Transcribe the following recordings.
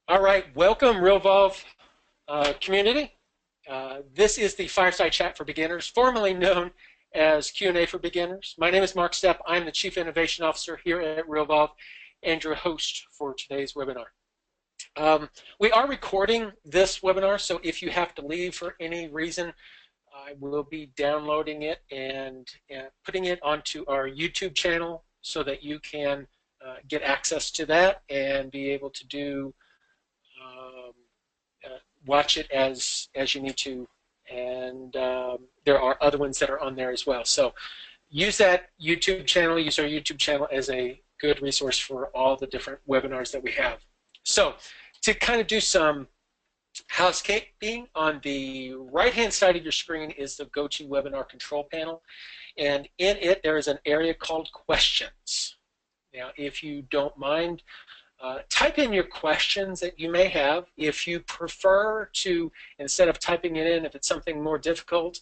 All right, welcome Realvolve community. This is the Fireside Chat for Beginners, formerly known as Q&A for Beginners. My name is Mark Stepp. I'm the Chief Innovation Officer here at Realvolve and your host for today's webinar. We are recording this webinar, so if you have to leave for any reason, I will be downloading it and putting it onto our YouTube channel so that you can get access to that and be able to do watch it as you need to, and there are other ones that are on there as well. So use that YouTube channel, use our YouTube channel as a good resource for all the different webinars that we have. So to kind of do some housekeeping, on the right-hand side of your screen is the GoToWebinar control panel, and in it there is an area called questions. Now, if you don't mind, type in your questions that you may have. If you prefer to, instead of typing it in, if it's something more difficult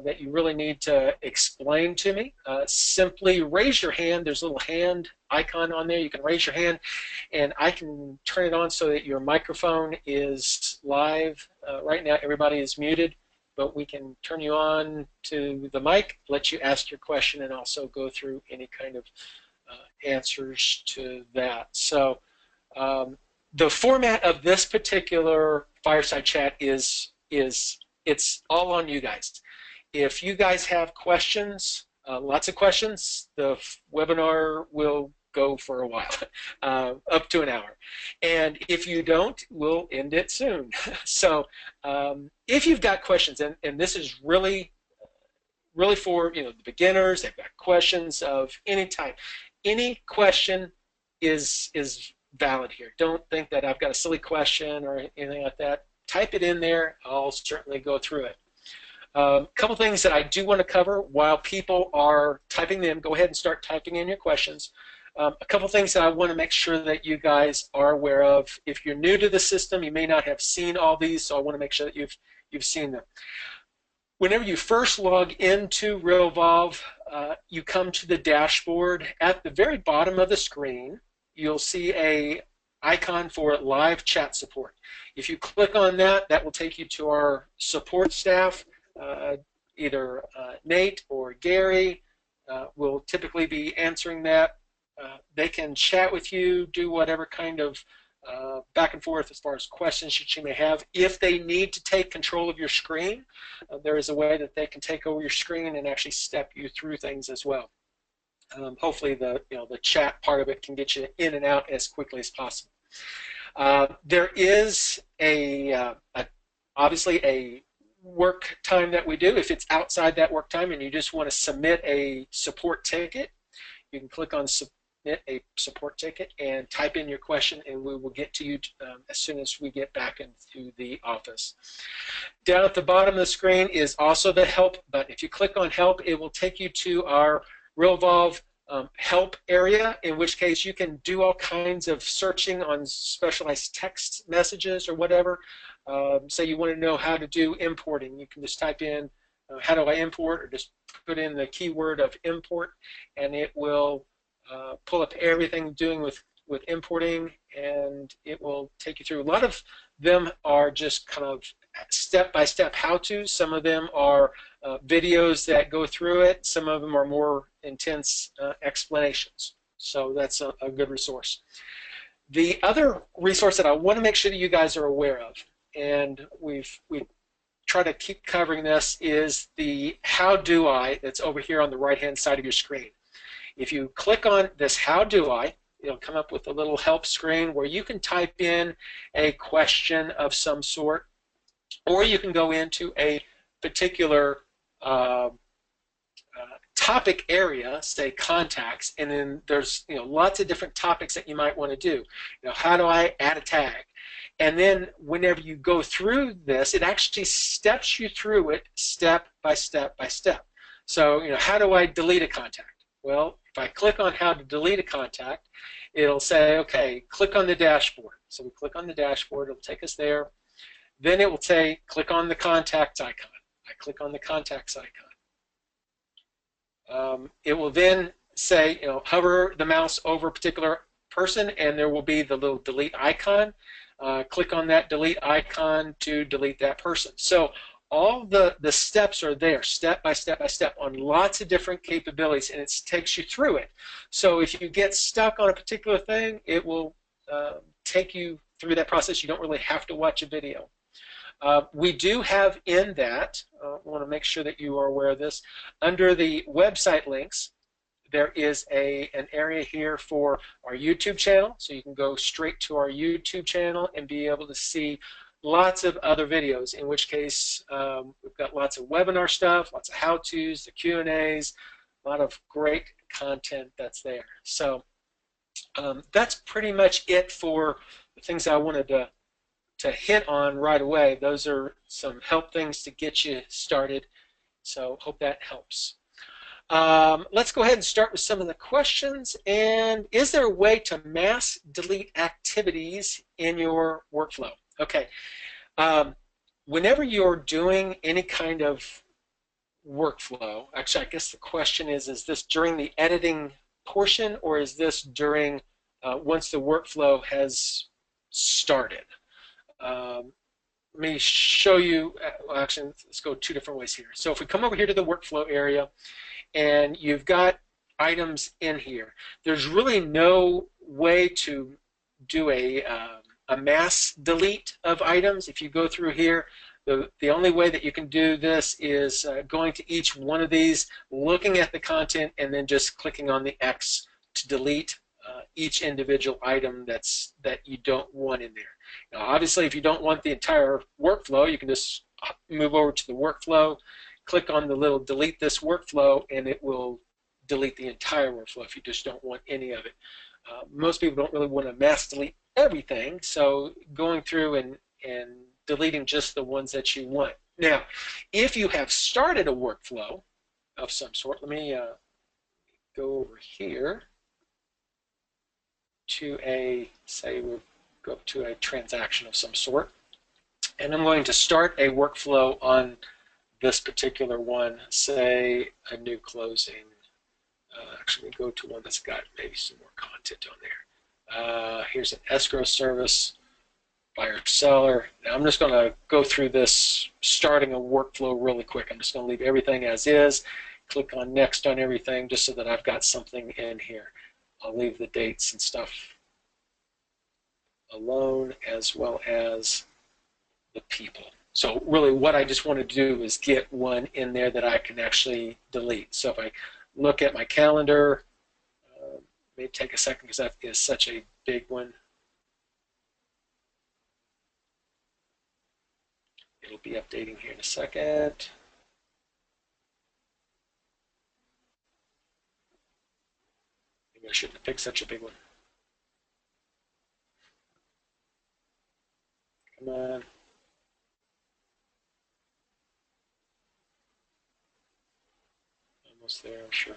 that you really need to explain to me, simply raise your hand. There's a little hand icon on there. You can raise your hand, and I can turn it on so that your microphone is live. Right now, everybody is muted, but we can turn you on to the mic, let you ask your question, and also go through any kind of answers to that. So the format of this particular Fireside Chat is it's all on you guys. If you guys have questions, lots of questions, the webinar will go for a while, up to an hour. And if you don't, we'll end it soon. So if you've got questions, and this is really for the beginners, they've got questions of any type. Any question is valid here. Don't think that I've got a silly question or anything like that. Type it in there. I'll certainly go through it. A couple things that I do want to cover while people are typing them. Go ahead and start typing in your questions. A couple things that I want to make sure that you guys are aware of. If you're new to the system, you may not have seen all these, so I want to make sure that you've seen them. Whenever you first log into Realvolve, you come to the dashboard. At the very bottom of the screen, you'll see an icon for live chat support. If you click on that, that will take you to our support staff. Either Nate or Gary will typically be answering that. They can chat with you, do whatever kind of back and forth as far as questions that you may have. If they need to take control of your screen, there is a way that they can take over your screen and actually step you through things as well. Hopefully the chat part of it can get you in and out as quickly as possible. There is obviously a work time that we do. If it's outside that work time and you just want to submit a support ticket, you can click on submit a support ticket and type in your question, and we will get to you as soon as we get back into the office. Down at the bottom of the screen is also the help button. If you click on help, it will take you to our Realvolve help area, in which case you can do all kinds of searching on specialized text messages or whatever. Say you want to know how to do importing, you can just type in how do I import, or just put in the keyword of import, and it will pull up everything doing with importing, and it will take you through. A lot of them are just kind of step-by-step how-tos. Some of them are videos that go through it. Some of them are more intense explanations. So that's a good resource. The other resource that I want to make sure that you guys are aware of, and we try to keep covering this, is the how do I that's over here on the right-hand side of your screen. If you click on this how do I, it'll come up with a little help screen where you can type in a question of some sort, or you can go into a particular topic area, say contacts, and then there's lots of different topics that you might want to do. How do I add a tag? And then whenever you go through this, it actually steps you through it step by step by step. So how do I delete a contact? Well, if I click on how to delete a contact, it'll say, okay, click on the dashboard. So we click on the dashboard, it'll take us there. Then it will say, click on the contacts icon. I click on the contacts icon. It will then say, hover the mouse over a particular person, and there will be the little delete icon. Click on that delete icon to delete that person. So all the steps are there, step by step by step, on lots of different capabilities, and it takes you through it. So if you get stuck on a particular thing, it will take you through that process. You don't really have to watch a video. We do have in that, I want to make sure that you are aware of this, under the website links, there is an area here for our YouTube channel, so you can go straight to our YouTube channel and be able to see lots of other videos, in which case we've got lots of webinar stuff, lots of how-tos, the Q&As, a lot of great content that's there. So that's pretty much it for the things I wanted to hit on right away. Those are some help things to get you started, so hope that helps. Let's go ahead and start with some of the questions. And is there a way to mass delete activities in your workflow? Okay. Whenever you're doing any kind of workflow, actually I guess the question is this during the editing portion, or is this during once the workflow has started? Let me show you, well, actually let's go two different ways here. So if we come over here to the workflow area, and you've got items in here, there's really no way to do a mass delete of items. If you go through here, the only way that you can do this is going to each one of these, looking at the content, and then just clicking on the X to delete each individual item that you don't want in there. Now, obviously, if you don't want the entire workflow, you can just move over to the workflow, click on the little delete this workflow, and it will delete the entire workflow if you just don't want any of it. Most people don't really want to mass delete everything, so going through and deleting just the ones that you want. Now, if you have started a workflow of some sort, let me go over here to say we'll go to a transaction of some sort, and I'm going to start a workflow on this particular one, say a new closing. Actually, go to one that's got maybe some more content on there. Here's an escrow service, buyer seller. Now I'm just going to go through this, starting a workflow really quick. I'm just going to leave everything as is, click on next on everything, just so that I've got something in here. I'll leave the dates and stuff alone, as well as the people. So really what I just want to do is get one in there that I can actually delete. So if I look at my calendar, it may take a second because that is such a big one. It'll be updating here in a second. Maybe I shouldn't have picked such a big one. Come on. Almost there, I'm sure.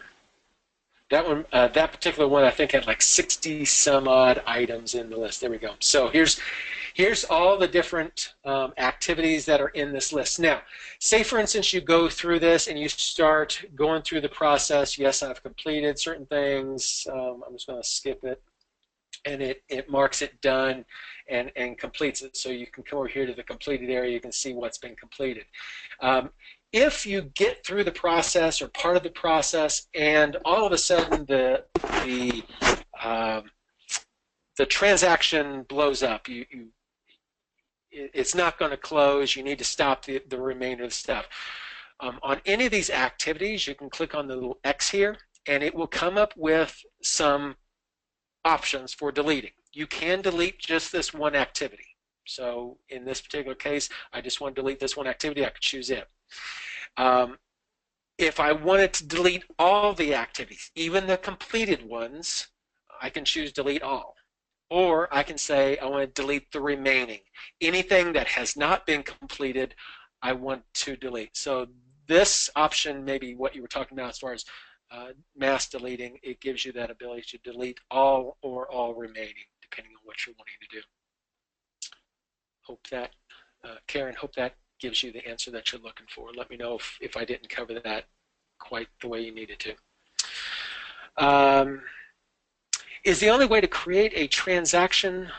That one, that particular one, I think had like 60 some odd items in the list. There we go. So here's all the different activities that are in this list. Now, say for instance you go through this and you start going through the process. Yes, I've completed certain things. I'm just going to skip it, and it marks it done and completes it. So you can come over here to the completed area. You can see what's been completed. If you get through the process or part of the process, and all of a sudden the transaction blows up, it's not going to close. You need to stop the remainder of the stuff. On any of these activities, you can click on the little X here, and it will come up with some options for deleting. You can delete just this one activity. So in this particular case, I just want to delete this one activity. I could choose it. If I wanted to delete all the activities, even the completed ones, I can choose delete all. Or I can say I want to delete the remaining. Anything that has not been completed, I want to delete. So this option may be what you were talking about as far as mass deleting. It gives you that ability to delete all or all remaining, depending on what you're wanting to do. Hope that, Karen, hope that gives you the answer that you're looking for. Let me know if I didn't cover that quite the way you needed to. is the only way to create a transaction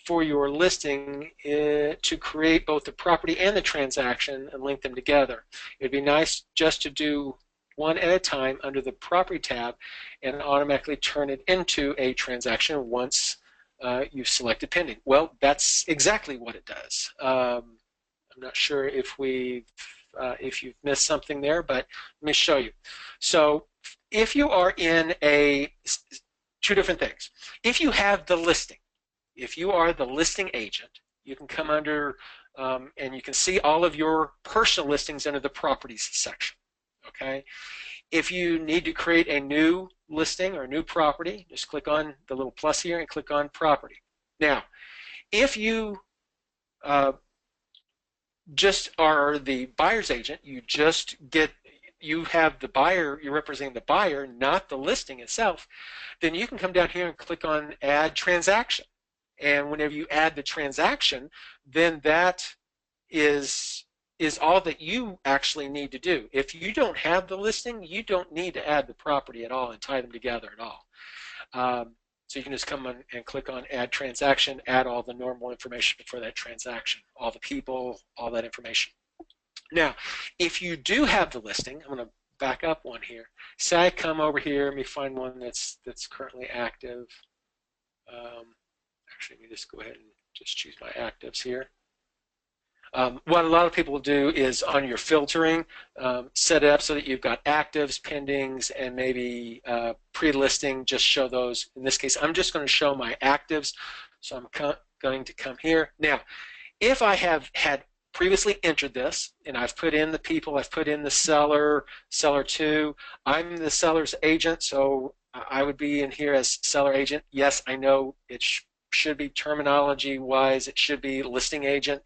for your listing to create both the property and the transaction and link them together. It'd be nice just to do one at a time under the property tab and automatically turn it into a transaction once you've selected pending. Well, that's exactly what it does. I'm not sure if you've missed something there, but let me show you. So if you are in two different things. If you have the listing, if you are the listing agent, you can come under and you can see all of your personal listings under the properties section. Okay. If you need to create a new listing or a new property, just click on the little plus here and click on property. Now, if you just are the buyer's agent, you have the buyer, you're representing the buyer, not the listing itself, then you can come down here and click on add transaction. And whenever you add the transaction, then that is all that you actually need to do. If you don't have the listing, you don't need to add the property at all and tie them together at all. So you can just come on and click on add transaction, add all the normal information for that transaction, all the people, all that information. Now, if you do have the listing, I'm going to back up one here. Say I come over here, let me find one that's currently active. Actually, let me just go ahead and just choose my actives here. What a lot of people do is on your filtering, set it up so that you've got actives, pendings, and maybe pre-listing, just show those. In this case, I'm just going to show my actives, so I'm going to come here. Now, if I have had previously entered this, and I've put in the people, I've put in the seller, seller 2, I'm the seller's agent, so I would be in here as seller agent. Yes, I know it should be terminology-wise, it should be listing agent.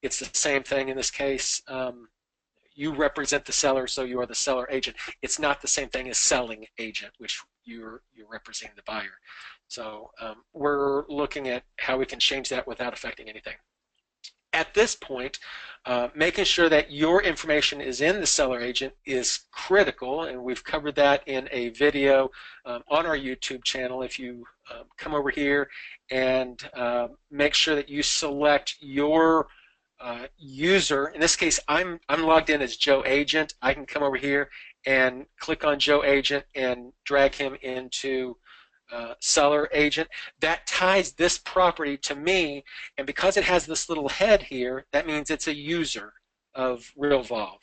It's the same thing in this case. You represent the seller, so you are the seller agent. It's not the same thing as selling agent, which you're representing the buyer. So we're looking at how we can change that without affecting anything. At this point, making sure that your information is in the seller agent is critical, and we've covered that in a video on our YouTube channel. If you come over here and make sure that you select your user, in this case I'm logged in as Joe Agent, I can come over here and click on Joe Agent and drag him into seller agent. That ties this property to me, and because it has this little head here, that means it's a user of Realvolve.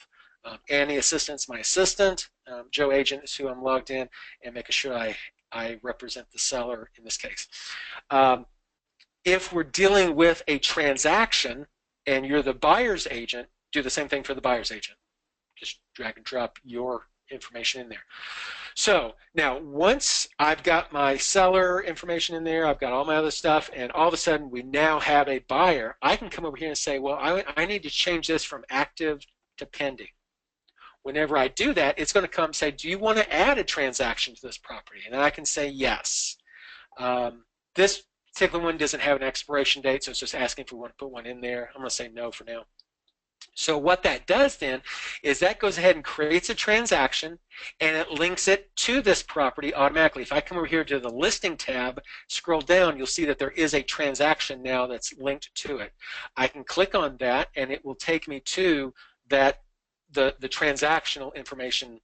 Annie Assistant's my assistant, Joe Agent is who I'm logged in, and making sure I represent the seller in this case. If we're dealing with a transaction and you're the buyer's agent, do the same thing for the buyer's agent. Just drag and drop your information in there. So now once I've got my seller information in there, I've got all my other stuff, and all of a sudden we now have a buyer, I can come over here and say, well, I need to change this from active to pending. Whenever I do that, it's going to come and say, do you want to add a transaction to this property? And then I can say yes. This particular one doesn't have an expiration date, so it's just asking if we want to put one in there. I'm going to say no for now. So what that does then is that goes ahead and creates a transaction, and it links it to this property automatically. If I come over here to the listing tab, scroll down, you'll see that there is a transaction now that's linked to it. I can click on that, and it will take me to that the transactional information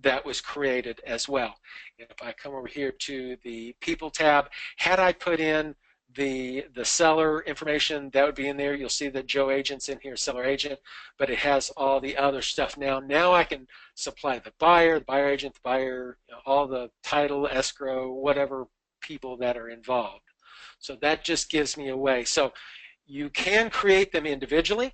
that was created as well. And if I come over here to the people tab, had I put in the seller information, that would be in there. You'll see that Joe Agent's in here, seller agent, but it has all the other stuff now. Now I can supply the buyer agent, the buyer, all the title, escrow, whatever people that are involved. So that just gives me a way. So you can create them individually.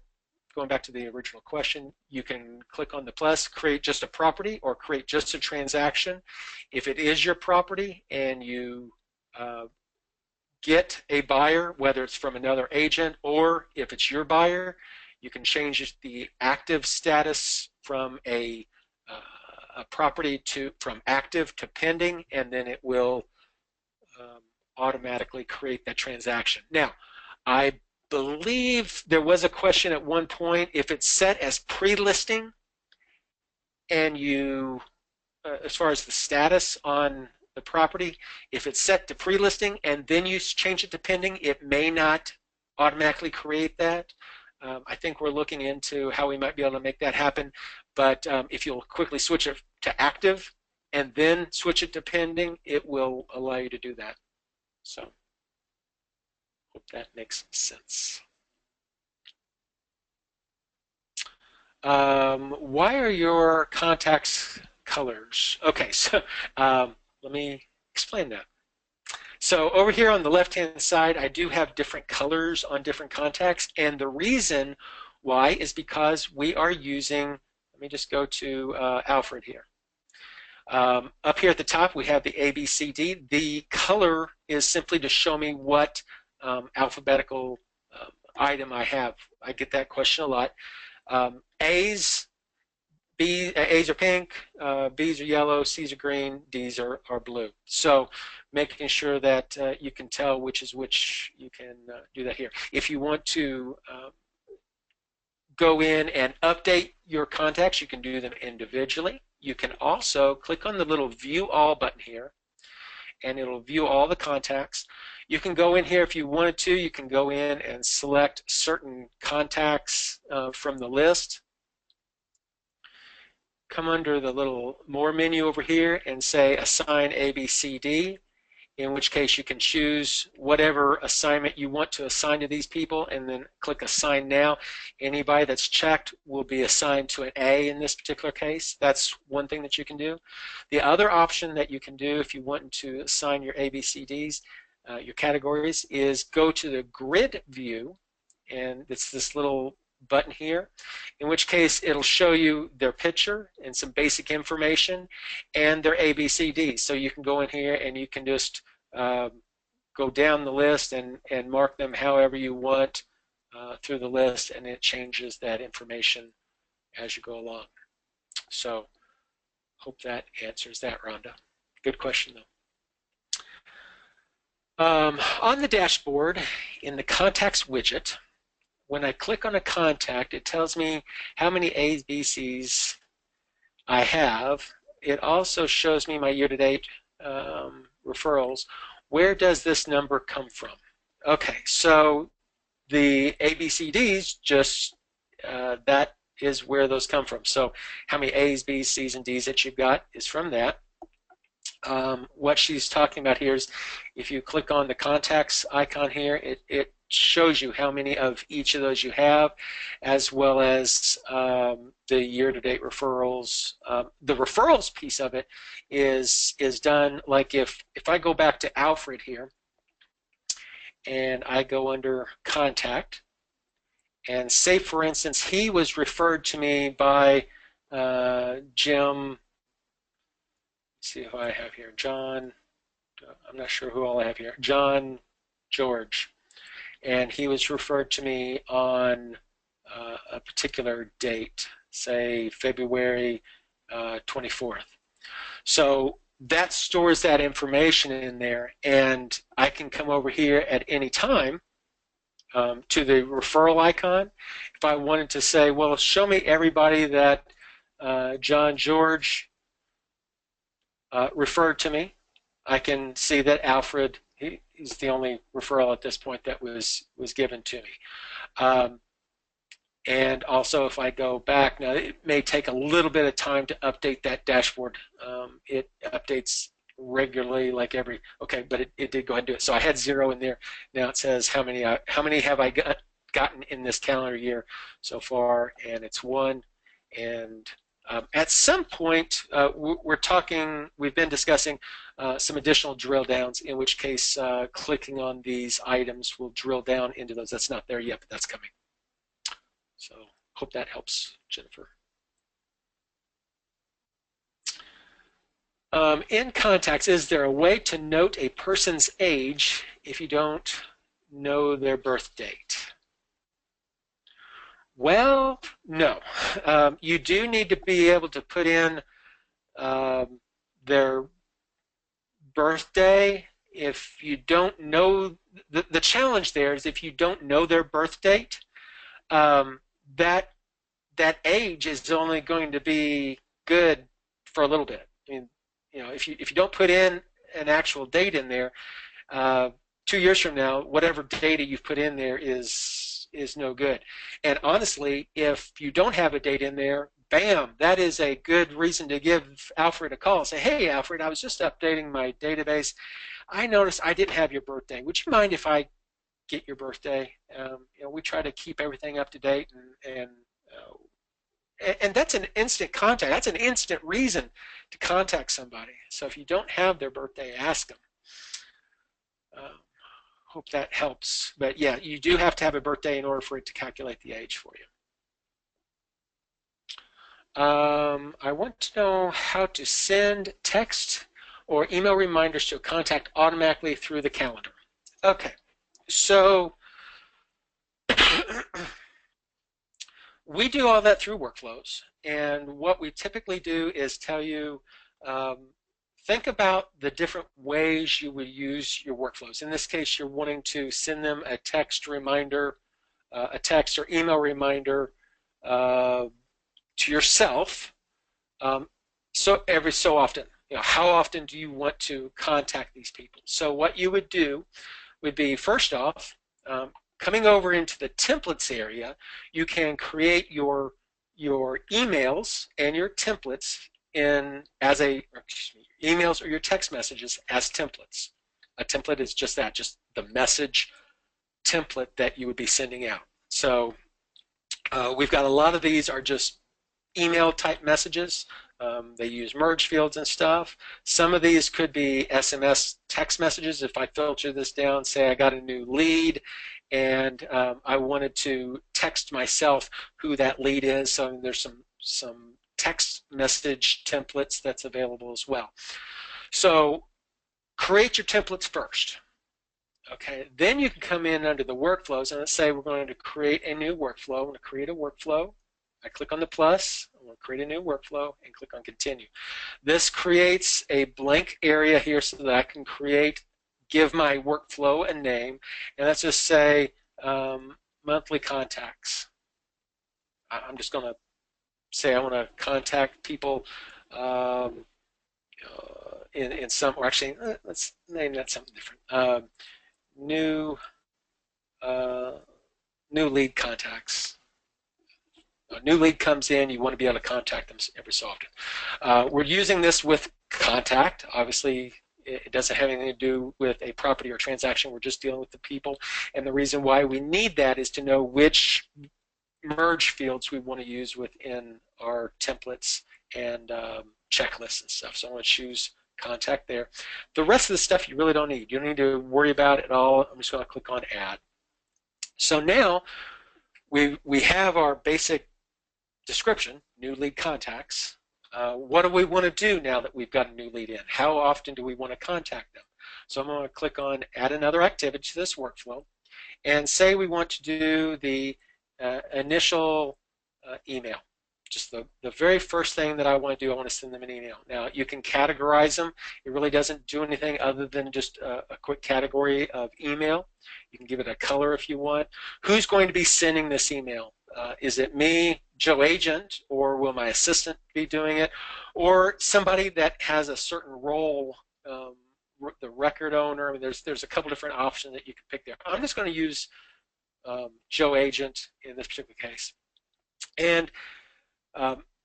Going back to the original question, you can click on the plus, create just a property or create just a transaction. If it is your property and you get a buyer, whether it's from another agent or if it's your buyer, you can change the active status from a property from active to pending, and then it will automatically create that transaction. Now, I believe there was a question at one point, if it's set as pre-listing and you, as far as the status on the property. If it's set to pre-listing and then you change it to pending, it may not automatically create that. I think we're looking into how we might be able to make that happen. But if you'll quickly switch it to active and then switch it to pending, it will allow you to do that. So hope that makes sense. Why are your contacts colors? Okay, so let me explain that. So over here on the left-hand side, I do have different colors on different contacts, and the reason why is because we are using, let me just go to Alfred here. Up here at the top, we have the A, B, C, D. The color is simply to show me what alphabetical item I have. I get that question a lot. A's are pink, B's are yellow, C's are green, D's are blue. So making sure that you can tell which is which, you can do that here. If you want to go in and update your contacts, you can do them individually. You can also click on the little View All button here, and it'll view all the contacts. You can go in here if you wanted to. You can go in and select certain contacts from the list. Come under the little More menu over here and say Assign A, B, C, D, in which case you can choose whatever assignment you want to assign to these people and then click Assign Now. Anybody that's checked will be assigned to an A in this particular case. That's one thing that you can do. The other option that you can do if you want to assign your A, B, C, Ds, your categories, is go to the grid view, and it's this little button here, in which case it'll show you their picture and some basic information and their ABCDs. So you can go in here and you can just go down the list and mark them however you want through the list, and it changes that information as you go along. So hope that answers that, Rhonda. Good question though. On the dashboard in the contacts widget, when I click on a contact, it tells me how many A's, B's, C's I have. It also shows me my year-to-date referrals. Where does this number come from? Okay, so the ABCDs, just that is where those come from. So how many A's, B's, C's, and D's that you've got is from that. What she's talking about here is if you click on the contacts icon here, it shows you how many of each of those you have, as well as the year-to-date referrals. The referrals piece of it is done like if I go back to Alfred here and I go under contact, and say for instance he was referred to me by Jim. Let's see who I have here. John. I'm not sure who all I have here. John George. And he was referred to me on a particular date, say February 24th. So that stores that information in there, and I can come over here at any time to the referral icon. If I wanted to say, well, show me everybody that John George referred to me, I can see that Alfred, he's the only referral at this point that was given to me. And also if I go back, now it may take a little bit of time to update that dashboard. It updates regularly, like every, okay, but it did go ahead and do it. So I had 0 in there. Now it says how many have I gotten in this calendar year so far, and it's 1. And at some point, we've been discussing some additional drill downs, in which case clicking on these items will drill down into those. That's not there yet, but that's coming. So hope that helps, Jennifer. In contacts, is there a way to note a person's age if you don't know their birth date? Well, no. You do need to be able to put in their birthday. If you don't know, the challenge there is if you don't know their birth date, that age is only going to be good for a little bit. I mean, you know, if you don't put in an actual date in there, 2 years from now, whatever data you've put in there is no good. And honestly, if you don't have a date in there, bam, that is a good reason to give Alfred a call and say, hey, Alfred, I was just updating my database. I noticed I didn't have your birthday. Would you mind if I get your birthday? We try to keep everything up to date, and that's an instant contact. That's an instant reason to contact somebody. So if you don't have their birthday, ask them. Hope that helps. But yeah, you do have to have a birthday in order for it to calculate the age for you. I want to know how to send text or email reminders to a contact automatically through the calendar. Okay, so we do all that through workflows, and what we typically do is tell you, think about the different ways you would use your workflows. In this case, you're wanting to send them a text reminder, a text or email reminder to yourself. So every so often, how often do you want to contact these people? So what you would do would be, first off, coming over into the templates area, you can create your emails and your templates emails or your text messages as templates. A template is just that, just the message template that you would be sending out. So we've got a lot of these are just email type messages. They use merge fields and stuff. Some of these could be SMS text messages. If I filter this down, say I got a new lead and I wanted to text myself who that lead is, so there's some text message templates that's available as well. So create your templates first. Okay, then you can come in under the workflows and let's say we're going to create a new workflow. I'm going to create a workflow. I click on the plus, I'm going to create a new workflow and click on continue. This creates a blank area here so that I can give my workflow a name, and let's just say monthly contacts. I'm just going to say I want to contact people in some, or actually let's name that something different. New lead contacts. A new lead comes in, you want to be able to contact them every so often. We're using this with contact. Obviously, it doesn't have anything to do with a property or transaction. We're just dealing with the people. And the reason why we need that is to know which merge fields we want to use within our templates and checklists and stuff. So I'm going to choose contact there. The rest of the stuff you really don't need. You don't need to worry about it at all. I'm just going to click on add. So now we have our basic description, new lead contacts. What do we want to do now that we've got a new lead in? How often do we want to contact them? So I'm going to click on add another activity to this workflow and say we want to do the initial email. Just the very first thing that I want to do, I want to send them an email. Now you can categorize them. It really doesn't do anything other than just a quick category of email. You can give it a color if you want. Who's going to be sending this email? Is it me, Joe Agent, or will my assistant be doing it? Or somebody that has a certain role, the record owner. I mean, there's a couple different options that you can pick there. I'm just going to use Joe Agent in this particular case. And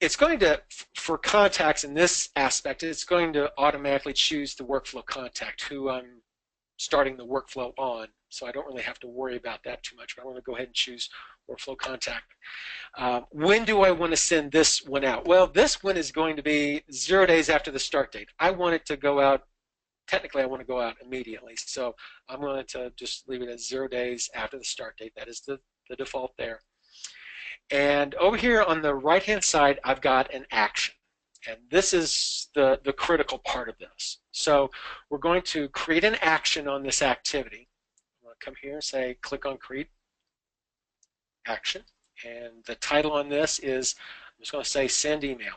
it's going to, for contacts in this aspect, it's going to automatically choose the workflow contact, who I'm starting the workflow on. So I don't really have to worry about that too much, but I want to go ahead and choose workflow contact. When do I want to send this one out? Well, this one is going to be 0 days after the start date. I want it to go out, technically I want to go out immediately. So I'm going to just leave it at 0 days after the start date. That is the default there. And over here on the right-hand side, I've got an action. And this is the critical part of this. So we're going to create an action on this activity. I'm going to come here and say, click on Create Action. And the title on this is, I'm just going to say Send Email.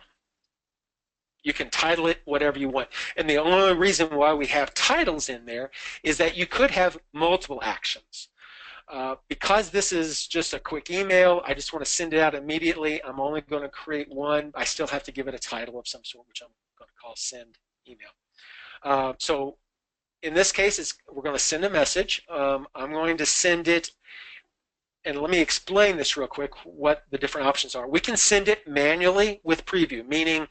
You can title it whatever you want. And the only reason why we have titles in there is that you could have multiple actions. Because this is just a quick email, I just want to send it out immediately. I'm only going to create one. I still have to give it a title of some sort, which I'm going to call Send Email. So in this case, we're going to send a message. I'm going to send it, and let me explain this real quick, what the different options are. We can send it manually with preview, meaning as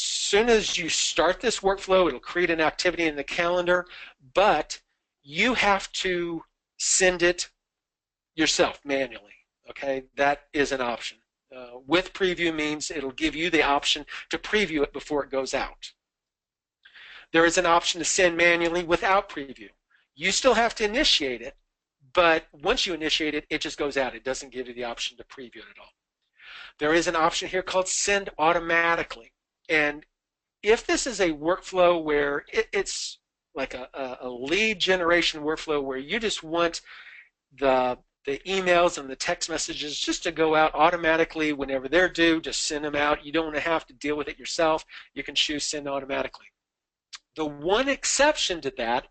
soon as you start this workflow, it'll create an activity in the calendar, but you have to send it yourself manually. Okay, that is an option. With preview means it'll give you the option to preview it before it goes out. There is an option to send manually without preview. You still have to initiate it, but once you initiate it, it just goes out. It doesn't give you the option to preview it at all. There is an option here called send automatically. And if this is a workflow where it's like a lead generation workflow where you just want the emails and the text messages just to go out automatically whenever they're due, just send them out. You don't have to deal with it yourself. You can choose send automatically. The one exception to that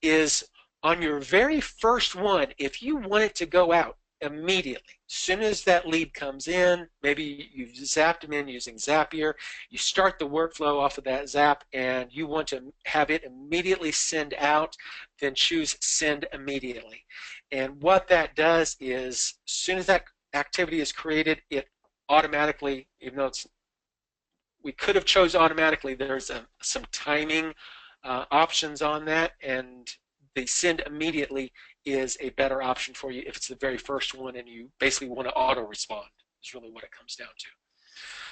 is on your very first one, if you want it to go out immediately, as soon as that lead comes in, maybe you've zapped them in using Zapier, you start the workflow off of that zap and you want to have it immediately send out, then choose send immediately. And what that does is as soon as that activity is created, it automatically, even though we could have chose automatically, there's some timing options on that, and the send immediately is a better option for you if it's the very first one and you basically want to auto respond is really what it comes down to.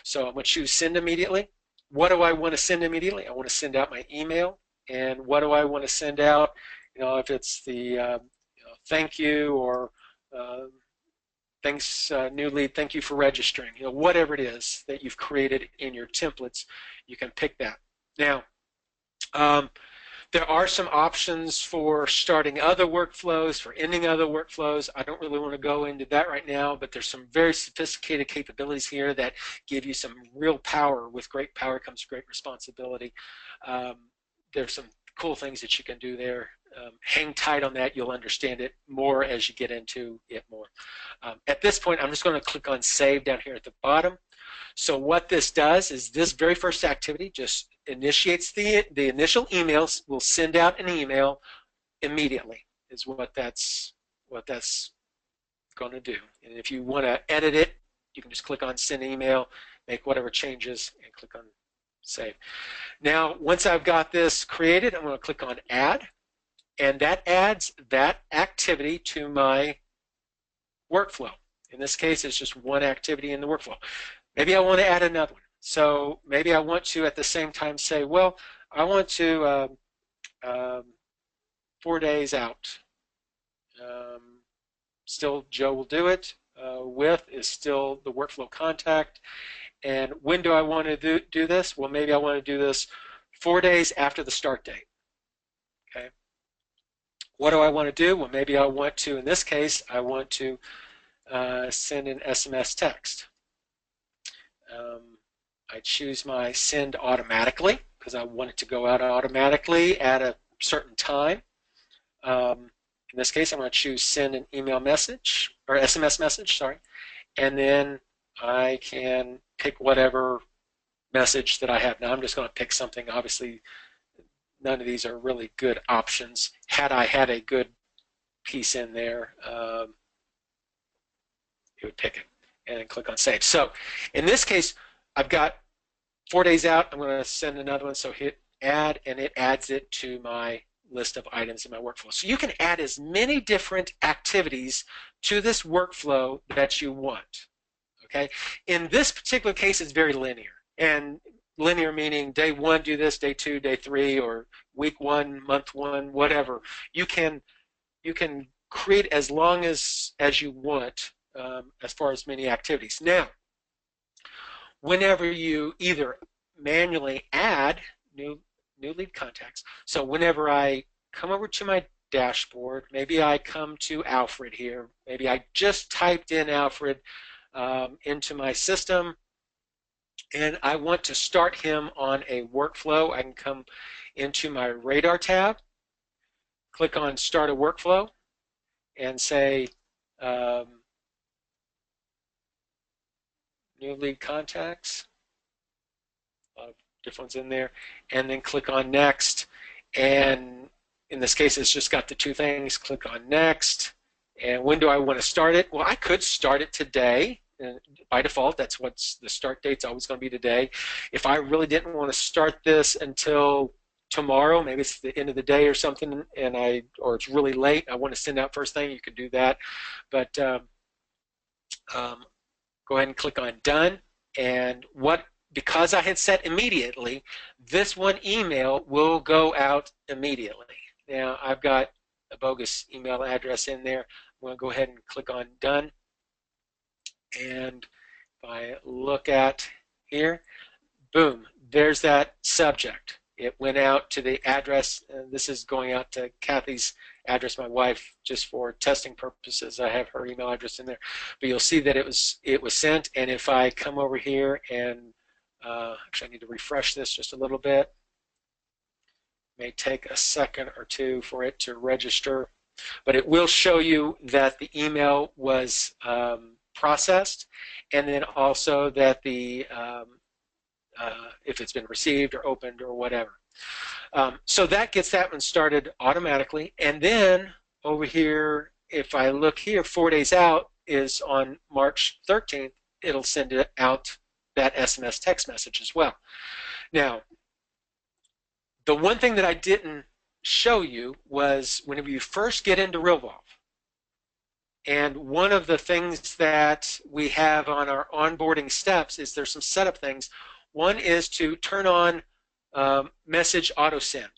So I'm going to choose send immediately. What do I want to send immediately? I want to send out my email. And what do I want to send out? If it's the thank you or thanks new lead, thank you for registering. Whatever it is that you've created in your templates, you can pick that. Now, there are some options for starting other workflows, for ending other workflows. I don't really want to go into that right now, but there's some very sophisticated capabilities here that give you some real power. With great power comes great responsibility. There's some cool things that you can do there. Hang tight on that. You'll understand it more as you get into it more. At this point, I'm just going to click on Save down here at the bottom. So what this does is this very first activity just initiates the initial emails. Will send out an email immediately is what that's going to do. And if you want to edit it, you can just click on Send Email, make whatever changes, and click on Save. Now, once I've got this created, I'm going to click on Add, and that adds that activity to my workflow. In this case, it's just one activity in the workflow. Maybe I want to add another one. So maybe I want to at the same time say, well, I want to 4 days out. Still Joe will do it. With is still the workflow contact. And when do I want to do this? Well, maybe I want to do this 4 days after the start date. Okay. What do I want to do? Well, maybe I want to, in this case, I want to send an SMS text. I choose my send automatically because I want it to go out automatically at a certain time. In this case, I'm going to choose send an email message or SMS message, sorry, and then I can pick whatever message that I have. Now I'm just going to pick something. Obviously, none of these are really good options. Had I had a good piece in there, it would pick it and then click on Save. So in this case, I've got 4 days out. I'm going to send another one. So hit Add, and it adds it to my list of items in my workflow. So you can add as many different activities to this workflow that you want. Okay. In this particular case, it's very linear. And linear meaning day 1 do this, day 2, day 3, or week 1, month 1, whatever. You can create as long as you want as far as many activities. Now, whenever you either manually add new lead contacts, so whenever I come over to my dashboard, maybe I come to Alfred here, maybe I just typed in Alfred into my system, and I want to start him on a workflow. I can come into my Radar tab, click on Start a Workflow, and say new lead contacts, a lot of different ones in there, and then click on Next, and in this case, it's just got the two things. Click on next. And when do I want to start it? Well, I could start it today. And by default, that's what's the start date's always going to be today. If I really didn't want to start this until tomorrow, maybe it's the end of the day or something, or it's really late, I want to send out first thing, you could do that. But go ahead and click on done. And because I had set immediately, this one email will go out immediately. Now I've got a bogus email address in there. I'm going to go ahead and click on done. And if I look at here, boom, there's that subject. It went out to the address, and this is going out to Kathy's address, my wife, just for testing purposes. I have her email address in there. But you'll see that it was sent, and if I come over here and actually I need to refresh this just a little bit. It may take a second or two for it to register, but it will show you that the email was processed, and then also that the if it's been received or opened or whatever. So that gets that one started automatically. And then over here, if I look here, 4 days out is on March 13th, it'll send it out that SMS text message as well. Now, the one thing that I didn't show you was whenever you first get into Realvolve, and one of the things that we have on our onboarding steps is there's some setup things. One is to turn on message Autosend.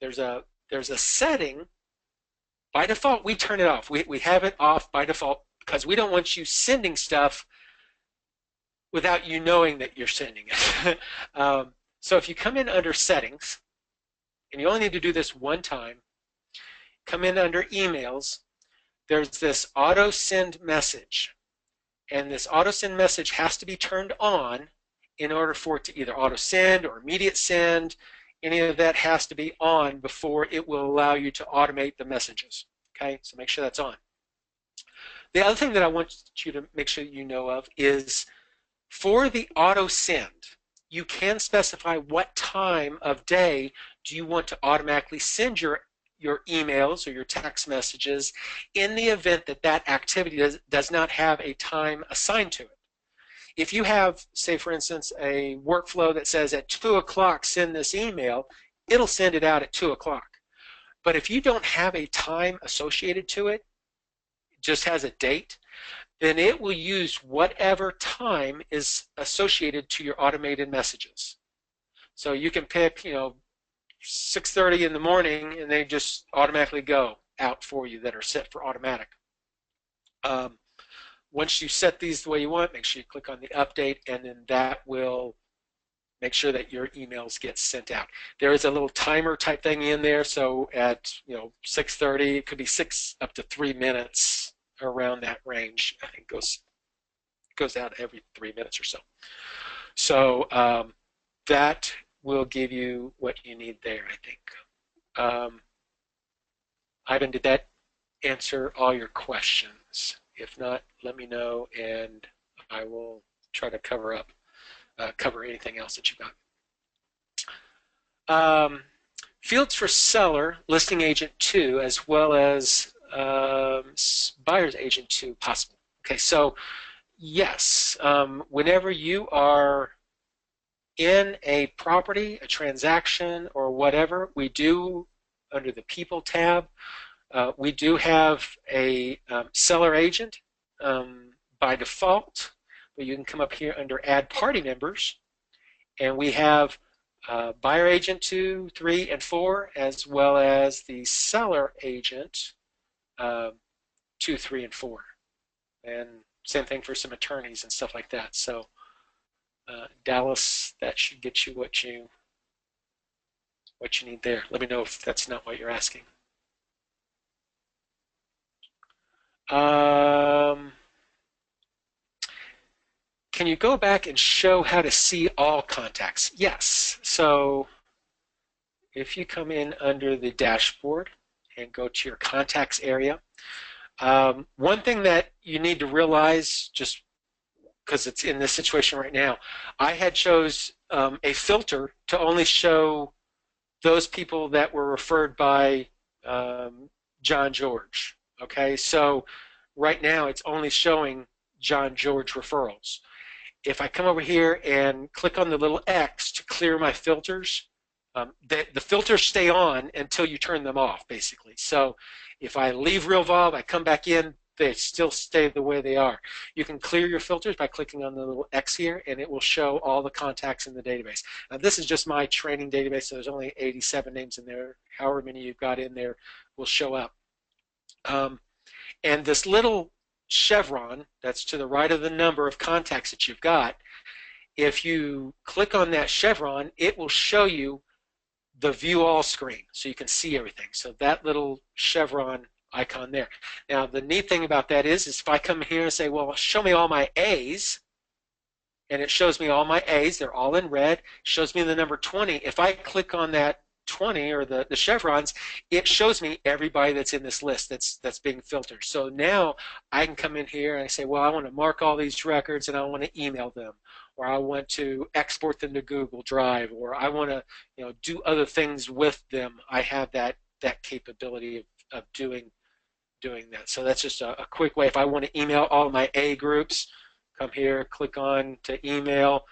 There's a setting. By default, we turn it off. We have it off by default because we don't want you sending stuff without you knowing that you're sending it. So if you come in under settings, and you only need to do this one time, come in under emails, there's this auto send message, and this auto send message has to be turned on in order for it to either auto send or immediate send. Any of that has to be on before it will allow you to automate the messages. Okay, so make sure that's on. The other thing that I want you to make sure you know of is for the auto send, you can specify what time of day do you want to automatically send your emails or your text messages in the event that that activity does not have a time assigned to it. If you have, say for instance, a workflow that says at 2 o'clock send this email, it'll send it out at 2 o'clock. But if you don't have a time associated to it, it just has a date, then it will use whatever time is associated to your automated messages. So you can pick, 6:30 in the morning, and they just automatically go out for you that are set for automatic. Once you set these the way you want, make sure you click on the update, and then that will make sure that your emails get sent out. There is a little timer type thing in there, so at 6:30, it could be 6 up to 3 minutes, around that range. I think goes out every 3 minutes or so. So that will give you what you need there, I think. Ivan, did that answer all your questions? If not, let me know, and I will try to cover anything else that you got. Fields for seller, listing agent 2, as well as buyer's agent 2 possible. Okay, so yes, whenever you are in a property, a transaction, or whatever, we do, under the People tab, we do have a seller agent by default, but you can come up here under Add Party Members, and we have Buyer Agent 2, 3, and 4, as well as the Seller Agent 2, 3, and 4. And same thing for some attorneys and stuff like that. So Dallas, that should get you what you need there. Let me know if that's not what you're asking. Can you go back and show how to see all contacts? Yes. So if you come in under the dashboard and go to your contacts area, one thing that you need to realize, just because it's in this situation right now, I had chose a filter to only show those people that were referred by John George. Okay, so right now it's only showing John George referrals. If I come over here and click on the little X to clear my filters, the filters stay on until you turn them off, basically. So if I leave Realvolve, I come back in, they still stay the way they are. You can clear your filters by clicking on the little X here, and it will show all the contacts in the database. Now, this is just my training database, so there's only 87 names in there. However many you've got in there will show up. And this little chevron that's to the right of the number of contacts that you've got, if you click on that chevron, it will show you the view all screen so you can see everything. So that little chevron icon there. Now the neat thing about that is if I come here and say, well, show me all my A's, and it shows me all my A's, they're all in red, shows me the number 20. If I click on that 20 or the chevrons, it shows me everybody that's in this list that's being filtered. So now I can come in here and I say, well, I want to mark all these records and I want to email them, or I want to export them to Google Drive, or I want to do other things with them. I have that capability of doing that. So that's just a quick way. If I want to email all of my A groups, come here, click on to email,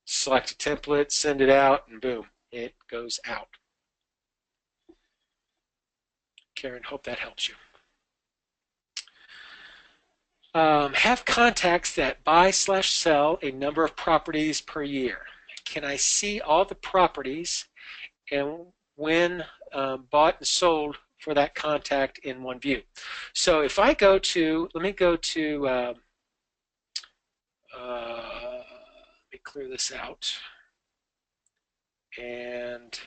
select a template, send it out, and boom, it goes out. Karen, hope that helps you. Have contacts that buy/sell a number of properties per year. Can I see all the properties and when bought and sold for that contact in one view? So if I go to, let me clear this out and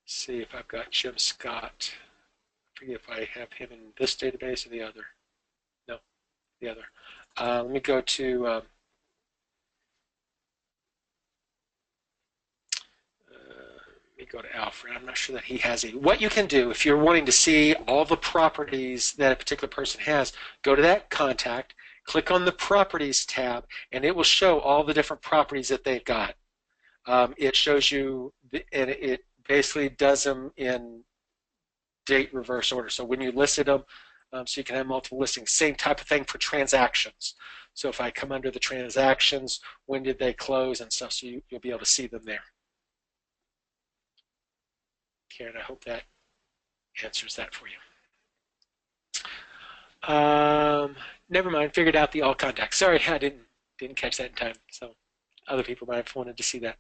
see if I've got Jim Scott. I forget if I have him in this database or the other. No, the other. Let me go to Alfred. I'm not sure that he has it. What you can do if you're wanting to see all the properties that a particular person has, go to that contact, click on the Properties tab, and it will show all the different properties that they've got. It shows you, and it basically does them in date reverse order. So when you listed them, so you can have multiple listings. Same type of thing for transactions. So if I come under the transactions, when did they close and stuff, so you'll be able to see them there. Karen, I hope that answers that for you. Never mind, figured out the all contacts. Sorry, I didn't catch that in time. So other people might have wanted to see that.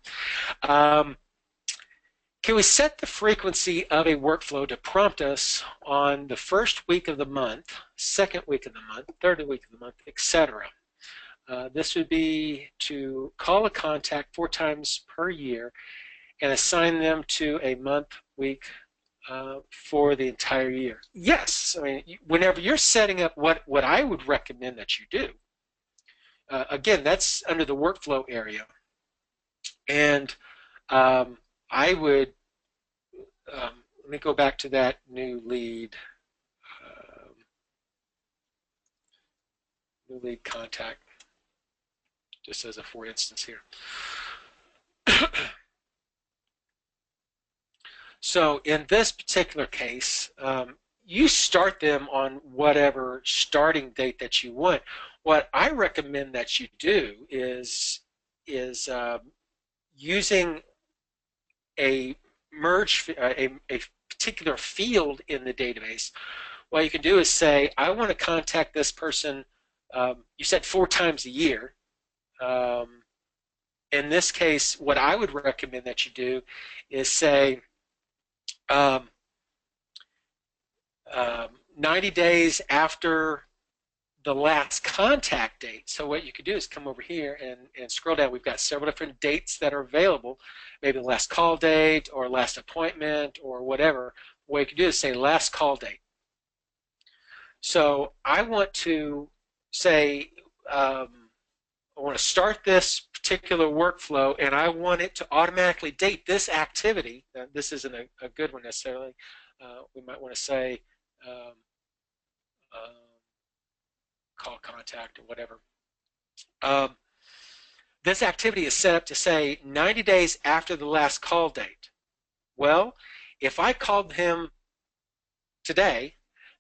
Can we set the frequency of a workflow to prompt us on the first week of the month, second week of the month, third week of the month, etc.? This would be to call a contact 4 times per year and assign them to a month, week, for the entire year. Yes, I mean, whenever you're setting up what I would recommend that you do, again, that's under the workflow area. And I would, let me go back to that new lead contact, just as a for instance here. So in this particular case, you start them on whatever starting date that you want. What I recommend that you do is using a particular field in the database. What you can do is say, I want to contact this person, you said 4 times a year. In this case, what I would recommend that you do is say 90 days after the last contact date. So what you could do is come over here and scroll down. We've got several different dates that are available, maybe the last call date or last appointment or whatever. What you could do is say last call date. So I want to say, I want to start this particular workflow and I want it to automatically date this activity. Now, this isn't a good one necessarily. We might want to say call contact or whatever. This activity is set up to say 90 days after the last call date. Well, if I called him today,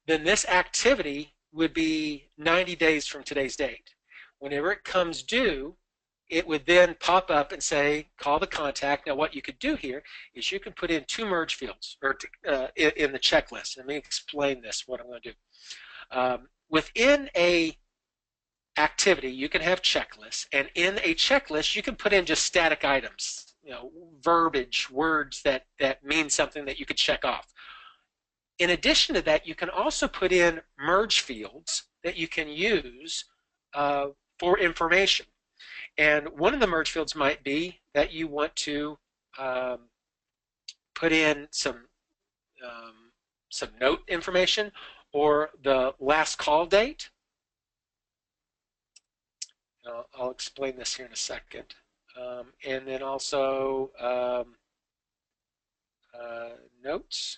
then this activity would be 90 days from today's date. Whenever it comes due, it would then pop up and say, call the contact. Now, what you could do here is you can put in 2 merge fields or in the checklist. Let me explain this, what I'm going to do. Within a activity, you can have checklists, and in a checklist, you can put in just static items, verbiage, words that mean something that you could check off. In addition to that, you can also put in merge fields that you can use for information. And one of the merge fields might be that you want to put in some note information or the last call date. I'll explain this here in a second. And then also notes.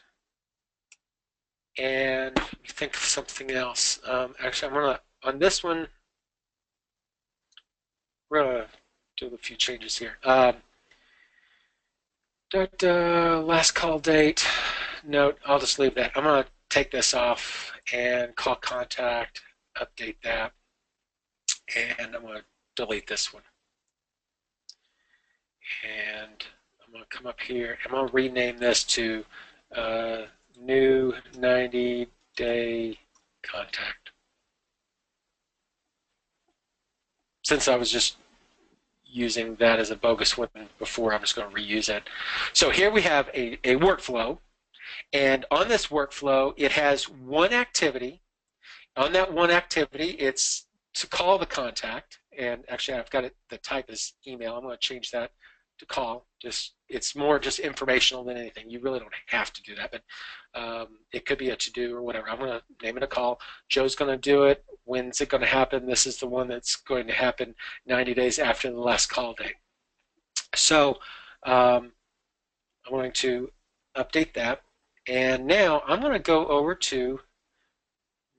And think of something else. Actually, I'm going to, on this one, we're going to do a few changes here. Last call date, note, I'll just leave that. I'm going to take this off and call contact, update that, and I'm going to delete this one. And I'm going to come up here, I'm going to rename this to new 90-day contact. Since I was just using that as a bogus one before, I'm just going to reuse it. So here we have a workflow, and on this workflow, it has one activity. On that one activity, it's to call the contact, and actually I've got it, the type is email. I'm going to change that to call. It's more just informational than anything. You really don't have to do that, but it could be a to-do or whatever. I'm going to name it a call. Joe's going to do it. When's it going to happen? This is the one that's going to happen 90 days after the last call date. So I'm going to update that, and now I'm going to go over to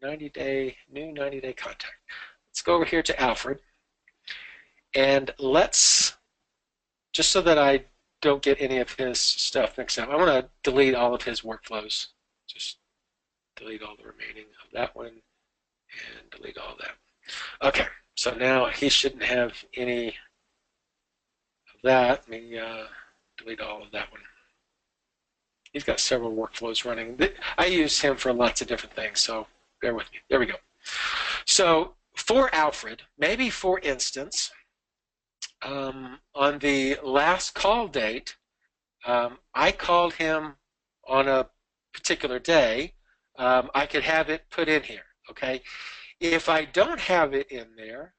new 90-day contact. Let's go over here to Alfred, and let's, just so that I don't get any of his stuff mixed up, I want to delete all of his workflows. Just delete all the remaining of that one and delete all of that. Okay, so now he shouldn't have any of that. Let me delete all of that one. He's got several workflows running. I use him for lots of different things, so bear with me. There we go. So for Alfred, maybe for instance, on the last call date, I called him on a particular day. I could have it put in here, okay? If I don't have it in there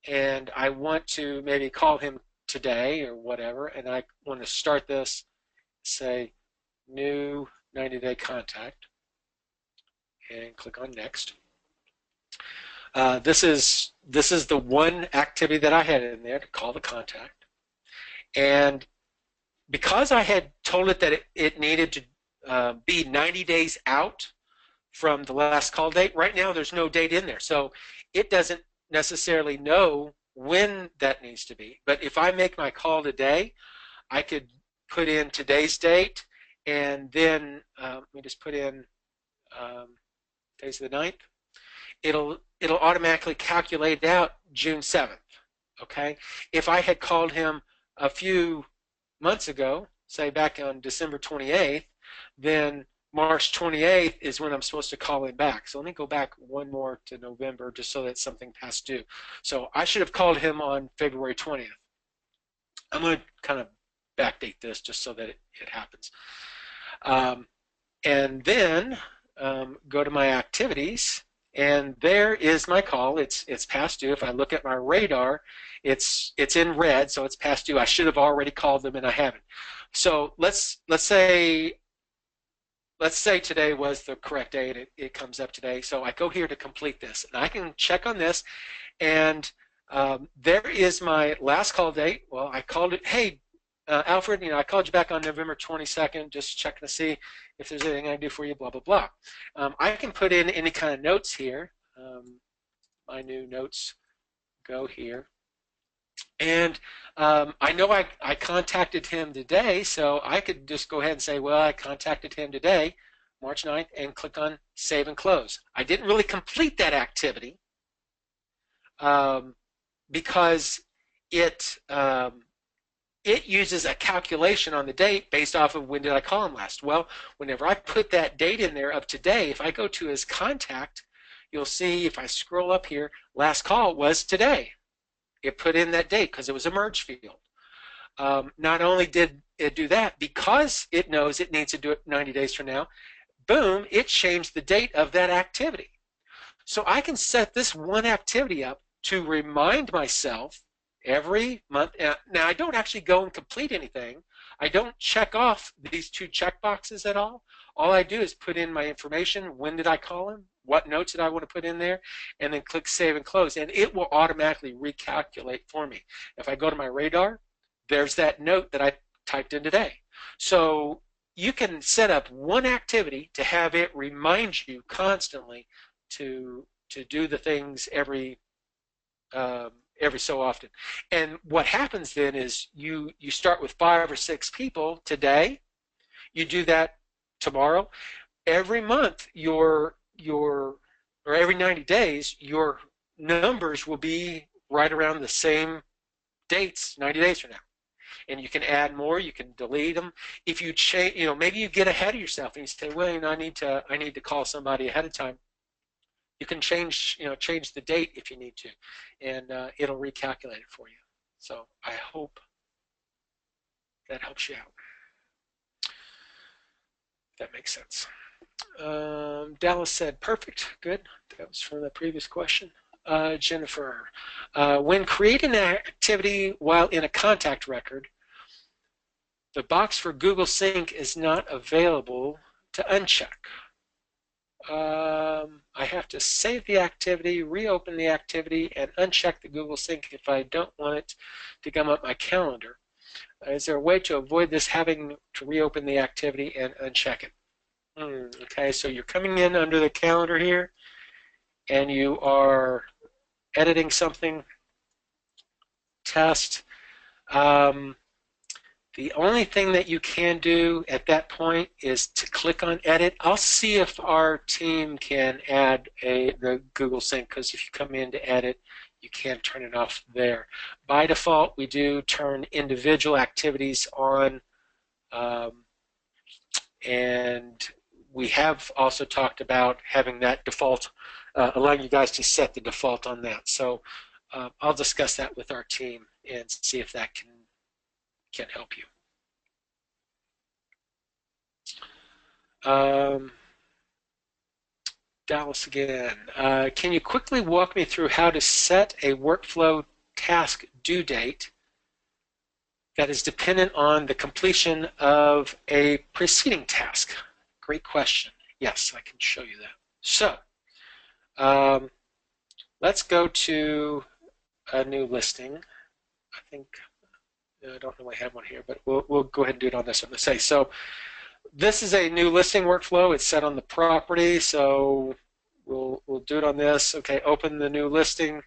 and I want to maybe call him today or whatever, and I want to start this, say, new 90-day contact, and click on next. This is the one activity that I had in there, to call the contact. And because I had told it that it needed to be 90 days out from the last call date, right now there's no date in there. So it doesn't necessarily know when that needs to be. But if I make my call today, I could put in today's date, and then let me just put in today's the 9th. It'll automatically calculate out June 7th, okay? If I had called him a few months ago, say back on December 28th, then March 28th is when I'm supposed to call him back. So let me go back one more to November just so that something past due. So I should have called him on February 20th. I'm going to kind of backdate this just so that it happens. And then go to my activities, and there is my call. It's past due. If I look at my radar, it's in red, so it's past due. I should have already called them, and I haven't. So let's say today was the correct day, and it comes up today. So I go here to complete this, and I can check on this, and there is my last call date. Well, I called it. Hey, Alfred, I called you back on November 22nd, just checking to see if there's anything I can do for you, blah, blah, blah. I can put in any kind of notes here. My new notes go here. And I know I contacted him today, so I could just go ahead and say, well, I contacted him today, March 9th, and click on Save and Close. I didn't really complete that activity um, because it it uses a calculation on the date based off of when did I call him last. Well, whenever I put that date in there of today, if I go to his contact, you'll see if I scroll up here, last call was today. It put in that date because it was a merge field. Not only did it do that, because it knows it needs to do it 90 days from now, boom, it changed the date of that activity. So I can set this one activity up to remind myself every month. Now, I don't actually go and complete anything. I don't check off these two check boxes at all. All I do is put in my information. When did I call him? What notes did I want to put in there? And then click Save and Close. And it will automatically recalculate for me. If I go to my radar, there's that note that I typed in today. So you can set up one activity to have it remind you constantly to do the things every so often. And what happens then is you start with 5 or 6 people today. You do that tomorrow. Every month, or every 90 days, your numbers will be right around the same dates 90 days from now. And you can add more, you can delete them. If you change, maybe you get ahead of yourself and you say, well, I need to call somebody ahead of time. You can change the date if you need to, and it'll recalculate it for you. So I hope that helps you out. That makes sense. Dallas said, perfect, good. That was from the previous question. Jennifer, when creating an activity while in a contact record, the box for Google Sync is not available to uncheck. I have to save the activity, reopen the activity, and uncheck the Google Sync if I don't want it to come up my calendar. Is there a way to avoid this, having to reopen the activity and uncheck it? Okay, so you're coming in under the calendar here, and you are editing something, test. The only thing that you can do at that point is to click on edit. I'll see if our team can add the Google Sync, because if you come in to edit, you can turn it off there. By default, we do turn individual activities on, and we have also talked about having that default, allowing you guys to set the default on that. So I'll discuss that with our team and see if that can help you. Dallas again. Can you quickly walk me through how to set a workflow task due date that is dependent on the completion of a preceding task? Great question. Yes, I can show you that. So let's go to a new listing. I think, I don't know if I have one here, but we'll go ahead and do it on this one. Let's say, so this is a new listing workflow. It's set on the property, so we'll do it on this. Okay, open the new listing.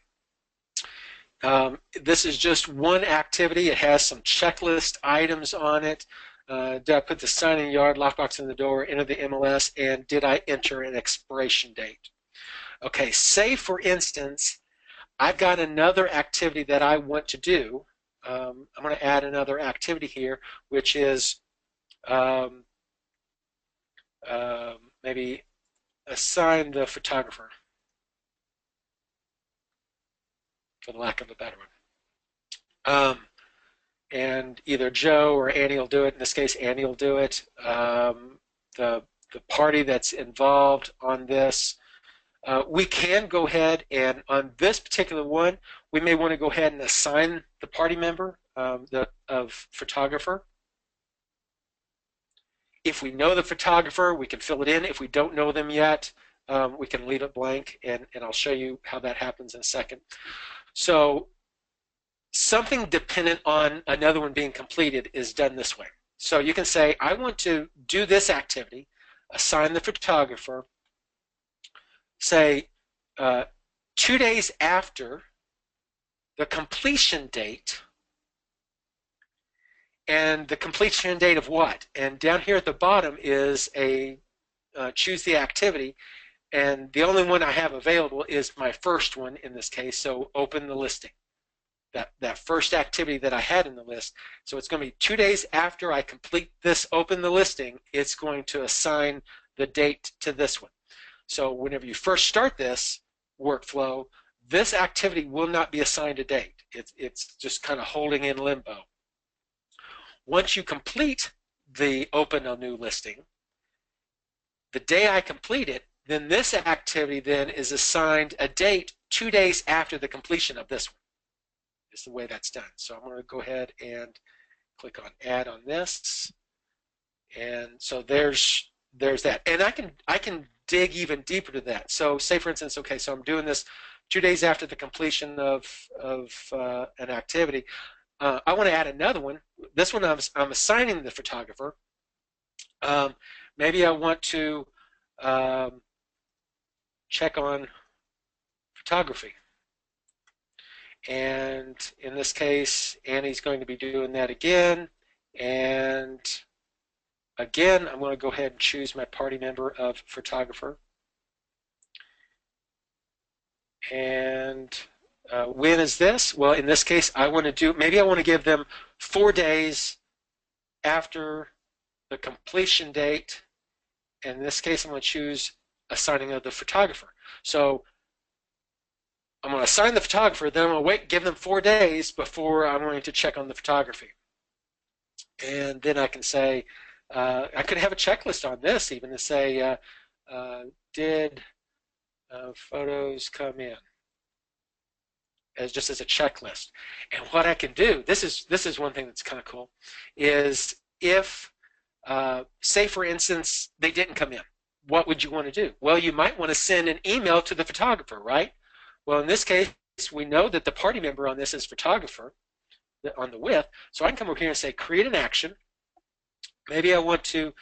This is just one activity. It has some checklist items on it. Did I put the sign in the yard, lockbox in the door, enter the MLS, and did I enter an expiration date? Okay, say for instance, I've got another activity that I want to do. I'm going to add another activity here, which is maybe assign the photographer, for the lack of a better one. And either Joe or Annie will do it. In this case, Annie will do it. The party that's involved on this, we can go ahead and on this particular one, we may want to go ahead and assign the party member of photographer. If we know the photographer, we can fill it in. If we don't know them yet, we can leave it blank, and I'll show you how that happens in a second. So something dependent on another one being completed is done this way. So you can say, I want to do this activity, assign the photographer, say 2 days after the completion date. And the completion date of what? And down here at the bottom is a choose the activity, and the only one I have available is my first one in this case, so open the listing. That first activity that I had in the list. So it's going to be 2 days after I complete this open the listing, it's going to assign the date to this one. So whenever you first start this workflow, this activity will not be assigned a date. It's just kind of holding in limbo. Once you complete the open a new listing, the day I complete it, then this activity then is assigned a date 2 days after the completion of this one. Is the way that's done. So I'm going to go ahead and click on add on this, and so there's that. And I can dig even deeper to that. So say for instance, okay, so I'm doing this 2 days after the completion of an activity. I want to add another one. This one I'm assigning the photographer. Maybe I want to check on photography. And in this case, Annie's going to be doing that again. And again, I'm going to go ahead and choose my party member of photographer. And when is this? Well, in this case, maybe I want to give them 4 days after the completion date. In this case, I'm going to choose assigning of the photographer. So I'm going to assign the photographer, then I'm going to give them 4 days before I'm going to check on the photography. And then I can say, I could have a checklist on this even to say, did photos come in? Just as a checklist. And what I can do, this is one thing that's kind of cool, is if, say for instance, they didn't come in, what would you want to do? Well, you might want to send an email to the photographer, right? Well, in this case, we know that the party member on this is photographer on the with, so I can come over here and say create an action. Maybe I want to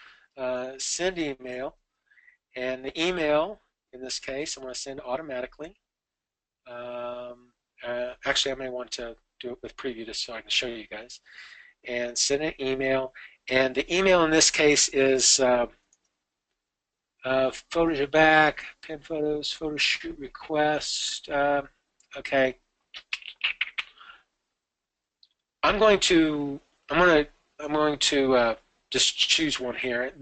send email, and the email, in this case, I'm going to send automatically. Actually, I may want to do it with preview just so I can show you guys. And send an email, and the email in this case is photos back, pin photos, photo shoot request. Okay. I'm going to just choose one here.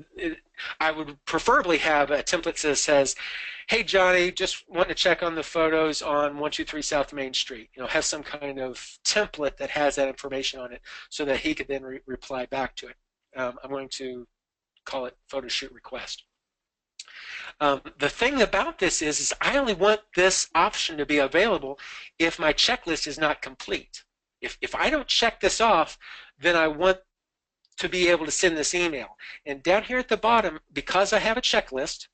I would preferably have a template that says, "Hey Johnny, just want to check on the photos on 123 South Main Street." You know, have some kind of template that has that information on it, so that he could then reply back to it. I'm going to call it photo shoot request. The thing about this is I only want this option to be available if my checklist is not complete. If I don't check this off, then I want to be able to send this email. And down here at the bottom, because I have a checklist,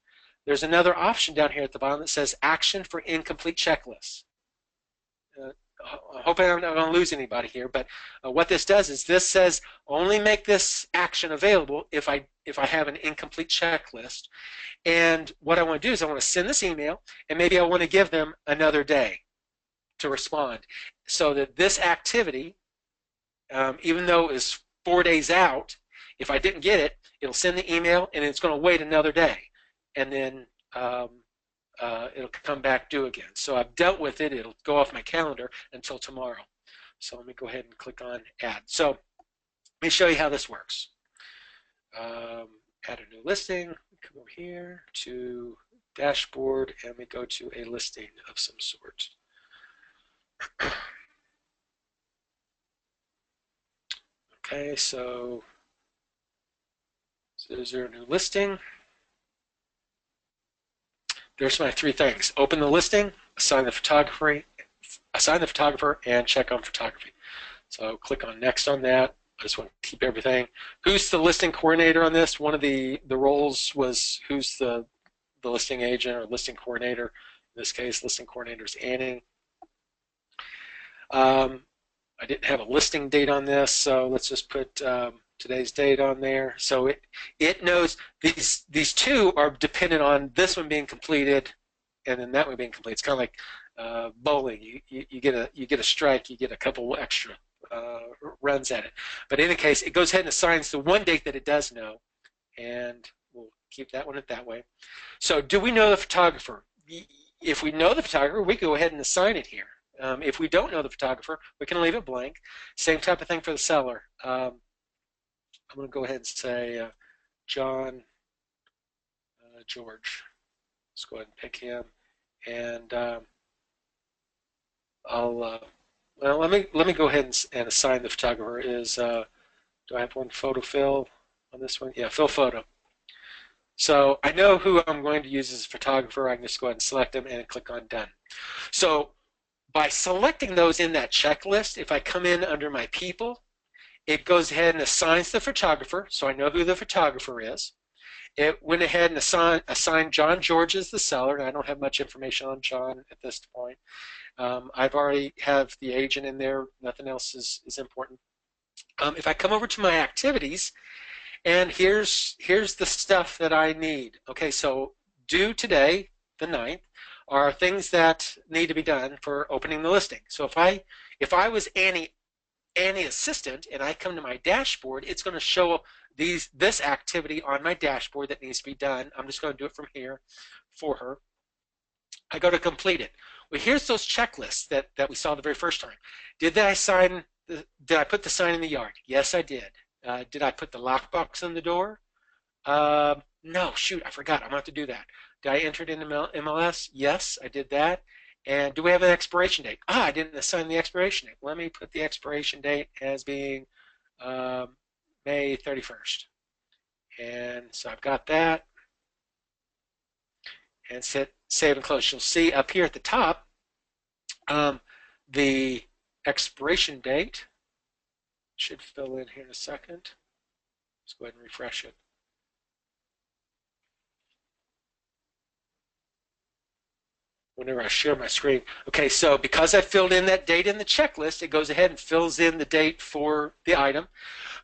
there's another option down here at the bottom that says action for incomplete checklists. I hope I'm not going to lose anybody here, but what this does is this says only make this action available if I have an incomplete checklist. And what I want to do is I want to send this email, and maybe I want to give them another day to respond, so that this activity, even though it was 4 days out, if I didn't get it, it'll send the email, and it's going to wait another day, and then it'll come back due again. So I've dealt with it. It'll go off my calendar until tomorrow. So let me go ahead and click on add. So let me show you how this works. Add a new listing. Come over here to dashboard, and we go to a listing of some sort. Okay, so is there a new listing? There's my 3 things. Open the listing, assign the photographer, and check on photography. So click on next on that. I just want to keep everything. Who's the listing coordinator on this? One of the roles was who's the listing agent or listing coordinator. In this case, listing coordinator is Annie. I didn't have a listing date on this, so let's just put today's date on there. So it knows these 2 are dependent on this one being completed and then that one being complete. It's kind of like bowling. You get a strike. You get a couple extra runs at it. But in any case, it goes ahead and assigns the one date that it does know, and we'll keep that one at that way. So do we know the photographer? If we know the photographer, we go ahead and assign it here. If we don't know the photographer, we can leave it blank. Same type of thing for the seller. I'm going to go ahead and say John George. Let's go ahead and pick him, and I'll well, let me go ahead and assign the photographer. Do I have one photo fill on this one? Yeah, fill photo. So I know who I'm going to use as a photographer. I can just go ahead and select them and click on done. So by selecting those in that checklist, if I come in under my people, it goes ahead and assigns the photographer, so I know who the photographer is. It went ahead and assigned John George as the seller, and I don't have much information on John at this point. I've already have the agent in there. Nothing else is important. If I come over to my activities, and here's the stuff that I need. Okay, so due today, the 9th, are things that need to be done for opening the listing. So if I was Annie assistant and I come to my dashboard, it's going to show this activity on my dashboard that needs to be done. I'm just going to do it from here for her. I go to complete it. Well, here's those checklists that we saw the very first time. Did I put the sign in the yard? Yes, I did. Did I put the lockbox on the door? No, shoot, I forgot. I'm going to have to do that. Did I enter it in the MLS? Yes, I did that. And do we have an expiration date? I didn't assign the expiration date. Let me put the expiration date as being May 31st. And so I've got that. And save and close. You'll see up here at the top the expiration date should fill in here in a second. Let's go ahead and refresh it. Whenever I share my screen. Okay, so because I filled in that date in the checklist, it goes ahead and fills in the date for the item.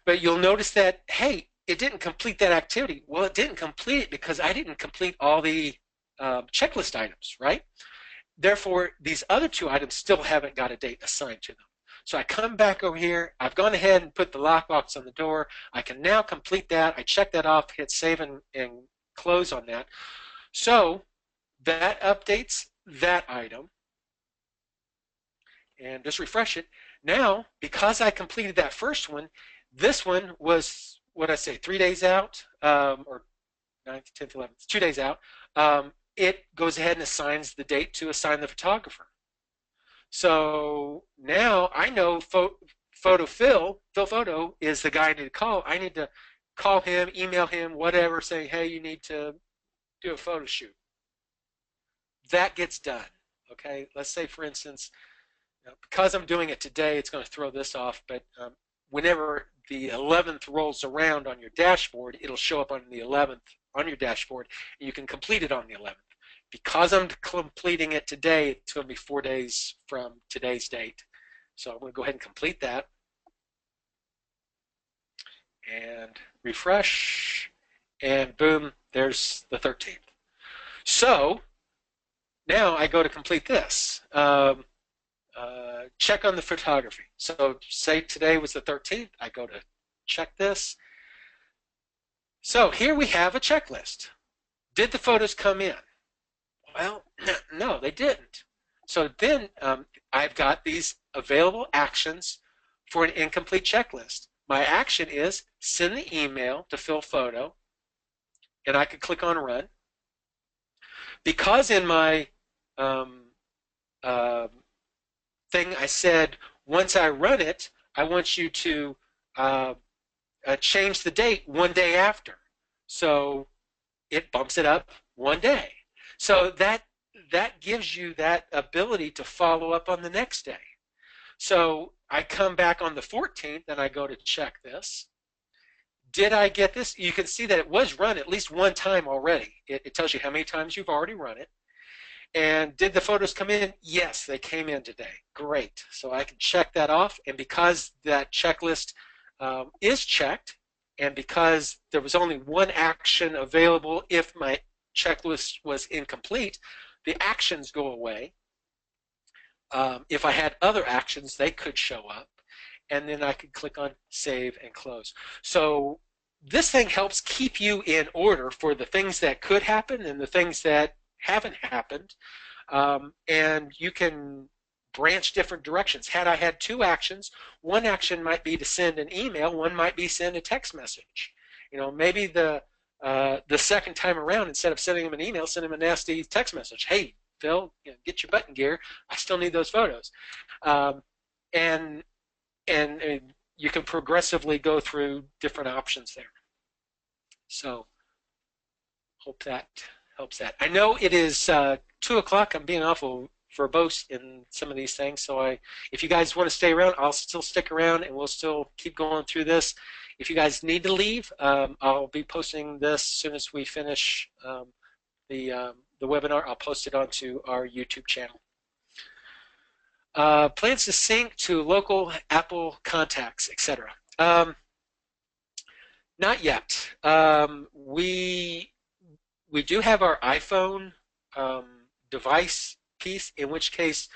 But you'll notice that, hey, it didn't complete that activity. Well, it didn't complete it because I didn't complete all the checklist items, right? Therefore, these other two items still haven't got a date assigned to them. So I come back over here. I've gone ahead and put the lockbox on the door. I can now complete that. I check that off, hit save and close on that. So that updates that item. And just refresh it. Now, because I completed that first one, this one was, what did I say, 3 days out, or 9th, 10th, 11th, 2 days out. It goes ahead and assigns the date to assign the photographer. So now I know Phil Photo is the guy I need to call. I need to call him, email him, whatever, saying, hey, you need to do a photo shoot. That gets done. Okay, let's say, for instance, because I'm doing it today, it's going to throw this off, but whenever the 11th rolls around on your dashboard, it'll show up on the 11th on your dashboard, and you can complete it on the 11th. Because I'm completing it today, it's going to be 4 days from today's date. So I'm going to go ahead and complete that. And refresh. And boom, there's the 13th. So now I go to complete this. Check on the photography. So say today was the 13th. I go to check this. So here we have a checklist. Did the photos come in? Well, no, they didn't. So then I've got these available actions for an incomplete checklist. My action is send the email to Phil Photo, and I could click on run. Because in my thing I said, once I run it, I want you to change the date 1 day after. So it bumps it up 1 day. So that gives you that ability to follow up on the next day. So I come back on the 14th and I go to check this. Did I get this? You can see that it was run at least one time already. It tells you how many times you've already run it. And did the photos come in? Yes, they came in today. Great. So I can check that off. And because that checklist is checked, and because there was only one action available if my checklist was incomplete, the actions go away. if I had other actions, they could show up, and then I could click on save and close. So this thing helps keep you in order for the things that could happen and the things that haven't happened, and you can branch different directions. Had I had two actions, one action might be to send an email, one might be send a text message. Maybe the second time around, instead of sending them an email, send them a nasty text message. Hey, Phil, get your butt in gear. I still need those photos. And you can progressively go through different options there. So hope that helps that. I know it is 2 o'clock. I'm being awful verbose in some of these things. So if you guys want to stay around, I'll still stick around and we'll still keep going through this. If you guys need to leave, I'll be posting this as soon as we finish the webinar. I'll post it onto our YouTube channel. Plans to sync to local Apple contacts, etc. Not yet. We do have our iPhone device piece, in which case,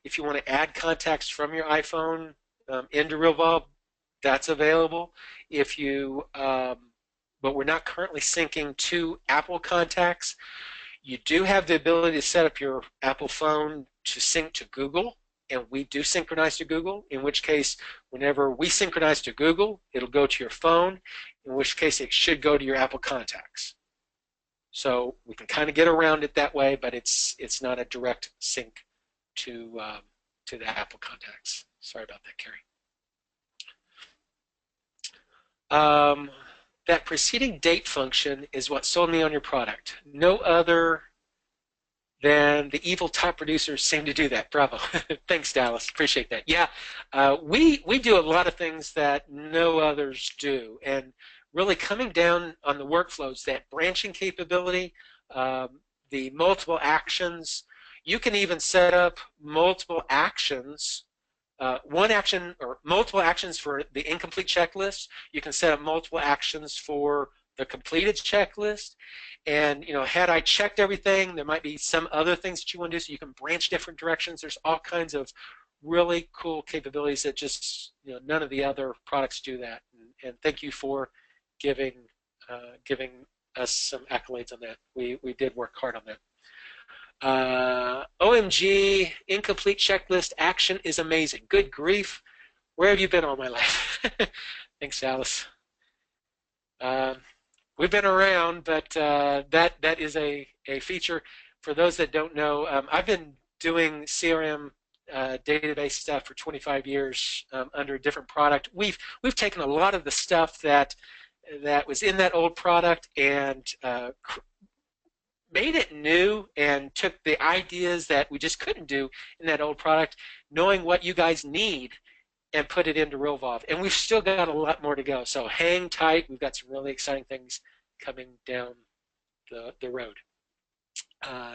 if you want to add contacts from your iPhone into Realvolve, that's available. If you, but we're not currently syncing to Apple contacts. You do have the ability to set up your Apple phone to sync to Google, and we do synchronize to Google, in which case, whenever we synchronize to Google, it'll go to your phone, in which case it should go to your Apple contacts. So we can kind of get around it that way, but it's not a direct sync to the Apple contacts. Sorry about that, Carrie. That preceding date function is what sold me on your product. No other than the evil top producers seem to do that. Bravo. Thanks, Dallas. Appreciate that. Yeah, we do a lot of things that no others do, and really coming down on the workflows, that branching capability, the multiple actions. You can even set up multiple actions, one action or multiple actions for the incomplete checklist. You can set up multiple actions for the completed checklist. And had I checked everything, there might be some other things that you want to do, so you can branch different directions. There's all kinds of really cool capabilities that just none of the other products do that. And thank you for giving us some accolades on that. We did work hard on that. OMG, incomplete checklist action is amazing. Good grief. Where have you been all my life? Thanks, Alice. We've been around, but that is a feature. For those that don't know, I've been doing CRM database stuff for 25 years under a different product. We've taken a lot of the stuff that was in that old product and made it new, and took the ideas that we just couldn't do in that old product, knowing what you guys need, and put it into Realvolve. And we've still got a lot more to go. So hang tight. We've got some really exciting things coming down the road.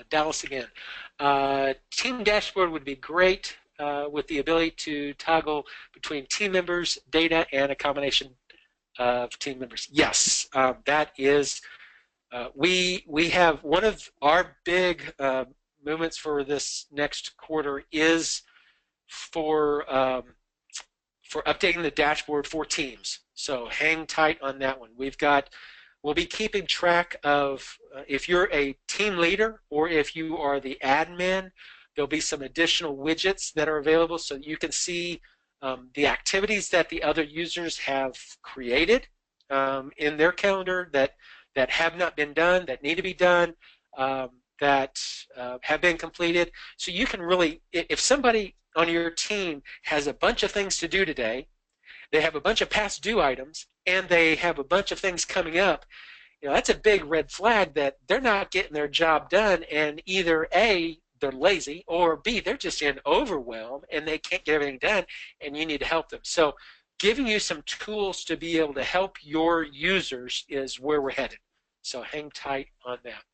Dallas again. Team dashboard would be great with the ability to toggle between team members, data, and a combination of team members. Yes, that is. We have one of our big movements for this next quarter is for updating the dashboard for teams. So hang tight on that one. We'll be keeping track of if you're a team leader or if you are the admin, there'll be some additional widgets that are available so you can see the activities that the other users have created in their calendar that have not been done, that need to be done, that have been completed. So you can really, if somebody on your team has a bunch of things to do today, they have a bunch of past due items, and they have a bunch of things coming up, that's a big red flag that they're not getting their job done, and either A, they're lazy, or B, they're just in overwhelm and they can't get everything done, and you need to help them. So giving you some tools to be able to help your users is where we're headed. So hang tight on that.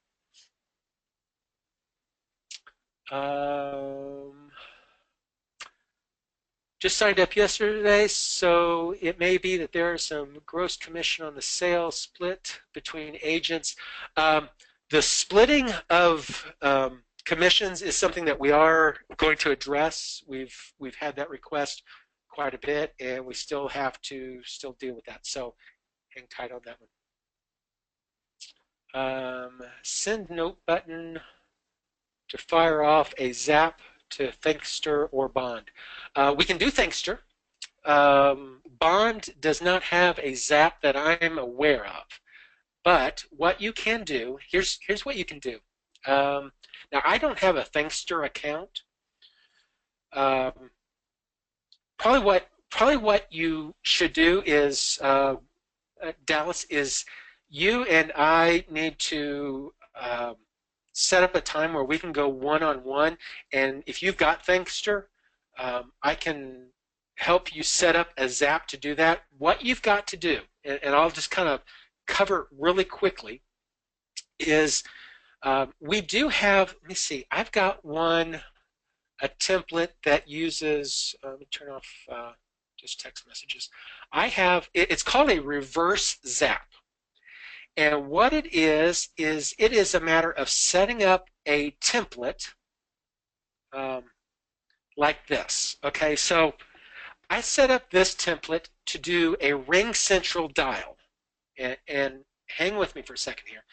Just signed up yesterday, so it may be that there is some gross commission on the sale split between agents. The splitting of Commissions is something that we are going to address. We've had that request quite a bit, and we still have to deal with that. So hang tight on that one. Send note button to fire off a zap to Thankster or Bond. We can do Thankster. Bond does not have a zap that I'm aware of. But what you can do, here's what you can do. Now, I don't have a Thankster account. Probably what you should do is, Dallas, is you and I need to set up a time where we can go one-on-one. And if you've got Thankster, I can help you set up a zap to do that. What you've got to do, and I'll just kind of cover it really quickly, is we do have, let me see, I've got a template that uses, let me turn off just text messages. It's called a reverse zap. And what it is it is a matter of setting up a template like this. Okay, so I set up this template to do a Ring Central dial. And hang with me for a second here.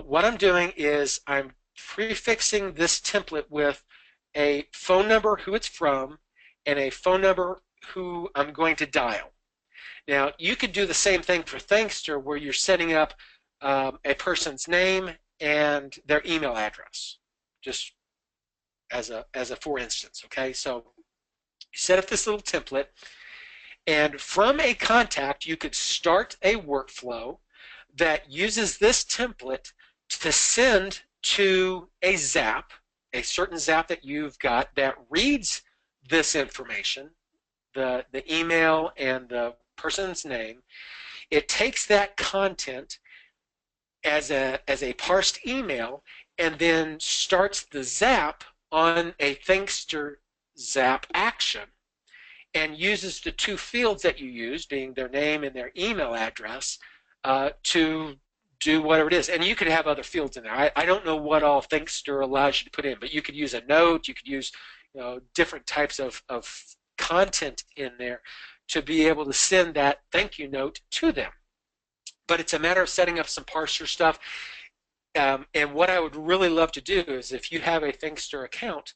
What I'm doing is I'm prefixing this template with a phone number who it's from and a phone number who I'm going to dial. Now, you could do the same thing for Thankster, where you're setting up a person's name and their email address, just as a for instance. Okay, so you set up this little template, and from a contact, you could start a workflow that uses this template to send to a zap, a certain zap that you've got that reads this information, the email and the person's name. It takes that content as a parsed email and then starts the zap on a Thankster zap action, and uses the two fields that you use, being their name and their email address, to do whatever it is. And you could have other fields in there. I don't know what all Thankster allows you to put in, but you could use a note, you could use different types of content in there to be able to send that thank you note to them. But it's a matter of setting up some parser stuff. And what I would really love to do is, if you have a Thankster account,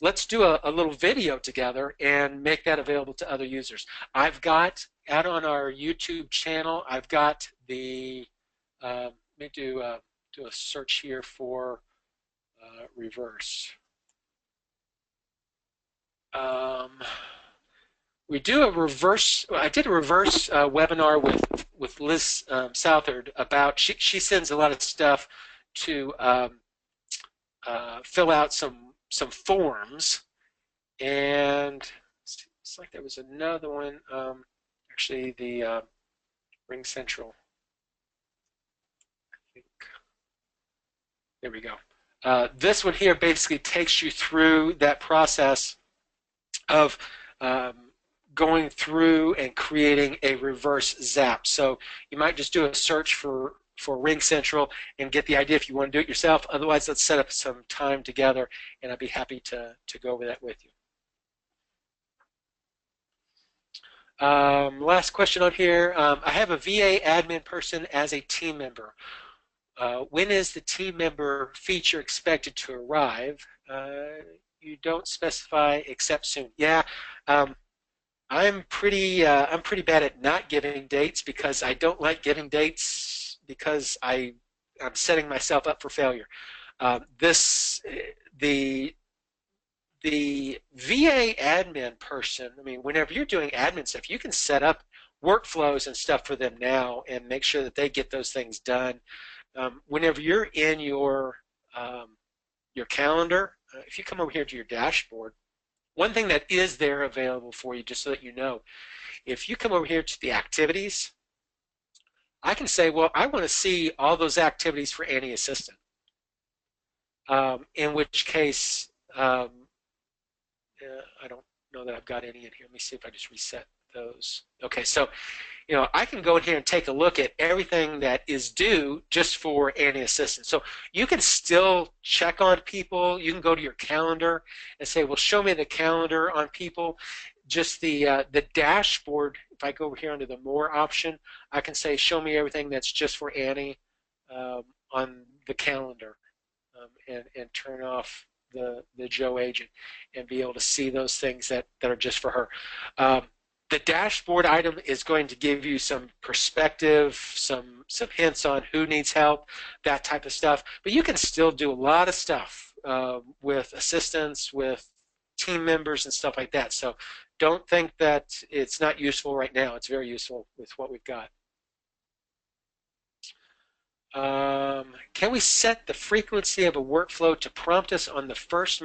let's do a little video together and make that available to other users. I've got out on our YouTube channel, I've got the, let me do a search here for reverse. We do a reverse, I did a reverse webinar with Liz Southard about, she sends a lot of stuff to fill out some forms, and it's like there was another one, actually the Ring Central, I think, there we go. This one here basically takes you through that process of going through and creating a reverse zap. So you might just do a search for Ring Central and get the idea if you want to do it yourself. Otherwise, let's set up some time together, and I'd be happy to go over that with you. Last question on here. I have a VA admin person as a team member. When is the team member feature expected to arrive? You don't specify except soon. Yeah. I'm pretty bad at not giving dates, because I don't like giving dates, because I'm setting myself up for failure. The VA admin person, I mean, whenever you're doing admin stuff, you can set up workflows and stuff for them now and make sure that they get those things done. Whenever you're in your calendar, if you come over here to your dashboard, one thing that is there available for you, just so that you know, if you come over here to the activities, I can say, well, I want to see all those activities for any assistant. In which case, I don't know that I've got any in here. Let me see if I just reset those. Okay, so I can go in here and take a look at everything that is due just for any assistance. So you can still check on people. You can go to your calendar and say, well, show me the calendar on people. Just the dashboard, if I go over here under the more option, I can say, show me everything that's just for Annie on the calendar, and turn off the Joe agent and be able to see those things that are just for her. The dashboard item is going to give you some perspective, some hints on who needs help, that type of stuff. But you can still do a lot of stuff with assistants, with team members, and stuff like that. So don't think that it's not useful right now. It's very useful with what we've got. Can we set the frequency of a workflow to prompt us on the first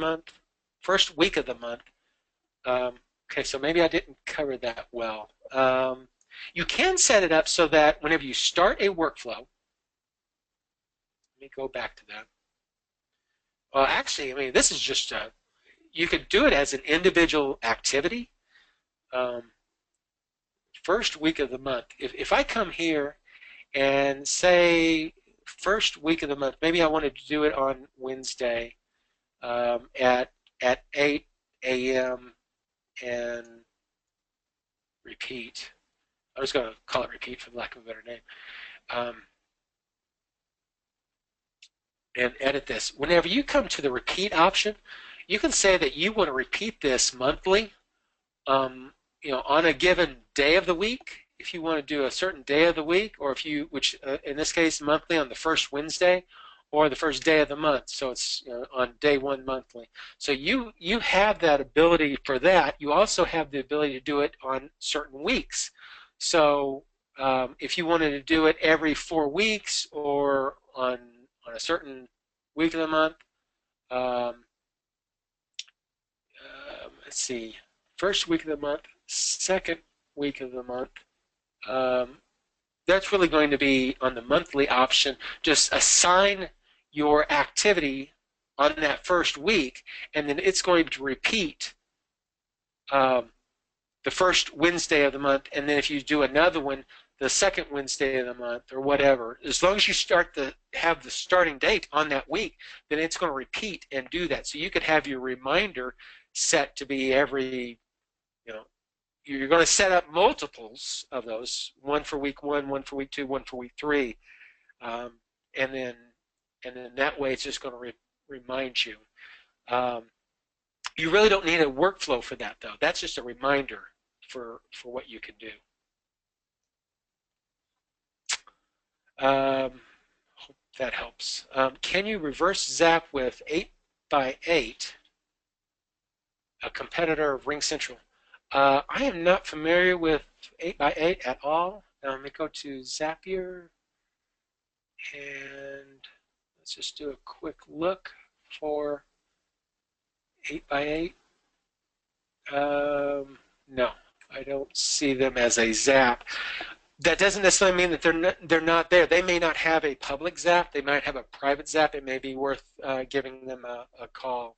week of the month? Okay, so maybe I didn't cover that well. You can set it up so that whenever you start a workflow, let me go back to that. Well, actually, I mean, this is just you could do it as an individual activity. First week of the month. If I come here and say first week of the month, maybe I wanted to do it on Wednesday at 8 a.m. and repeat. I'm just going to call it repeat for lack of a better name. And edit this. Whenever you come to the repeat option, you can say that you want to repeat this monthly, on a given day of the week. If you want to do a certain day of the week, or if you, which in this case monthly on the first Wednesday, or the first day of the month, so it's on day one monthly. So you have that ability for that. You also have the ability to do it on certain weeks. So if you wanted to do it every 4 weeks or on a certain week of the month, let's see, first week of the month, second week of the month, that's really going to be on the monthly option. Just assign your activity on that first week, and then it's going to repeat the first Wednesday of the month, and then if you do another one, the second Wednesday of the month, or whatever. As long as you have the starting date on that week, then it's going to repeat and do that. So you could have your reminder set to be every, you're going to set up multiples of those, one for week 1, one for week 2, one for week 3, and then that way it's just going to remind you. You really don't need a workflow for that, though. That's just a reminder for what you can do. Hope that helps. Can you reverse zap with 8x8, a competitor of RingCentral? I am not familiar with 8x8 at all. Now let me go to Zapier, and let's just do a quick look for 8x8. No, I don't see them as a Zap. That doesn't necessarily mean that they're not there. They may not have a public Zap. They might have a private Zap. It may be worth giving them a call,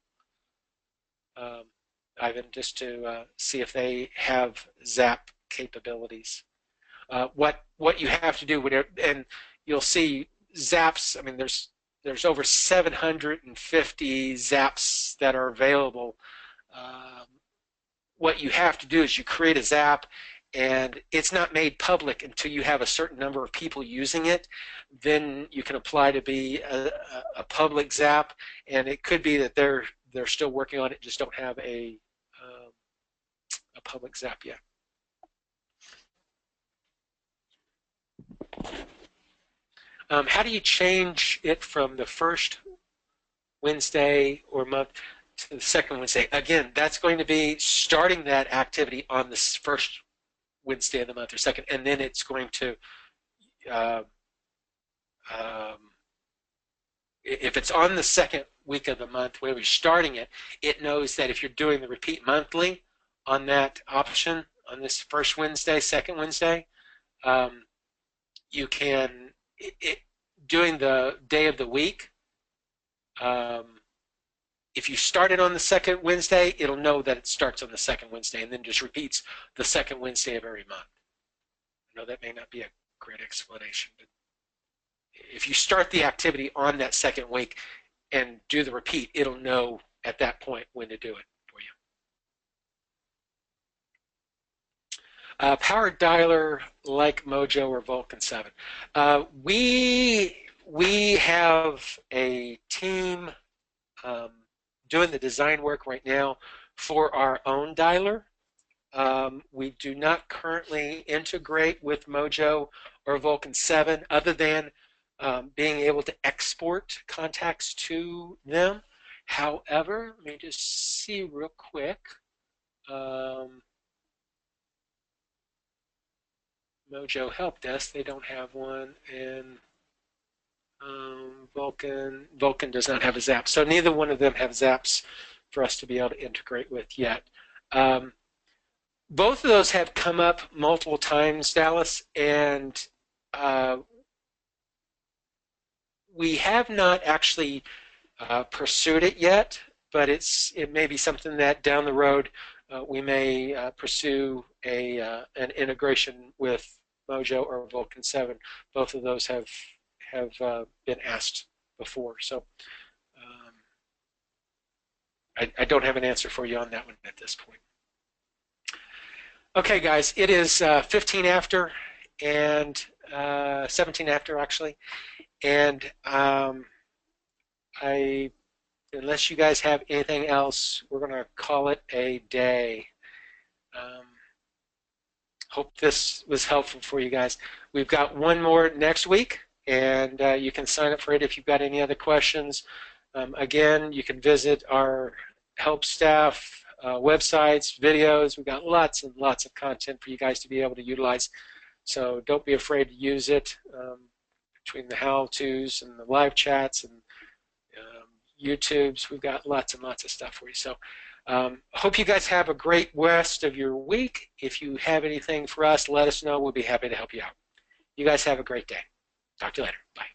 Ivan, just to see if they have Zap capabilities. What you have to do, and you'll see Zaps. I mean, there's over 750 Zaps that are available. What you have to do is you create a Zap, and it's not made public until you have a certain number of people using it. Then you can apply to be a public Zap, and it could be that they're still working on it, just don't have a public Zap yet. How do you change it from the first Wednesday or month to the second Wednesday? Again, that's going to be starting that activity on the first Wednesday of the month or second, and then it's going to, if it's on the second week of the month where we're starting it, it knows that if you're doing the repeat monthly on that option, on this first Wednesday, second Wednesday, you can, doing the day of the week, if you start it on the second Wednesday, it'll know that it starts on the second Wednesday and then just repeats the second Wednesday of every month. I know that may not be a great explanation, but if you start the activity on that second week and do the repeat, it'll know at that point when to do it for you. Power dialer like Mojo or Vulcan 7. We have a team doing the design work right now for our own dialer. We do not currently integrate with Mojo or Vulcan 7 other than being able to export contacts to them. However, let me just see real quick. Mojo Help Desk, they don't have one, and Vulcan does not have a Zap. So neither one of them have Zaps for us to be able to integrate with yet. Both of those have come up multiple times, Dallas, and we have not actually pursued it yet, but it may be something that down the road we may pursue an integration with Mojo or Vulcan 7. Both of those have been asked before, so I don't have an answer for you on that one at this point. Okay, guys, it is 15 after and 17 after actually, and unless you guys have anything else, we're going to call it a day. Hope this was helpful for you guys. We've got one more next week, and you can sign up for it if you've got any other questions. Again, you can visit our help staff websites, videos. We've got lots and lots of content for you guys to be able to utilize. So don't be afraid to use it. Between the how-tos and the live chats and YouTubes, we've got lots and lots of stuff for you. So hope you guys have a great rest of your week. If you have anything for us, let us know. We'll be happy to help you out. You guys have a great day. Talk to you later. Bye.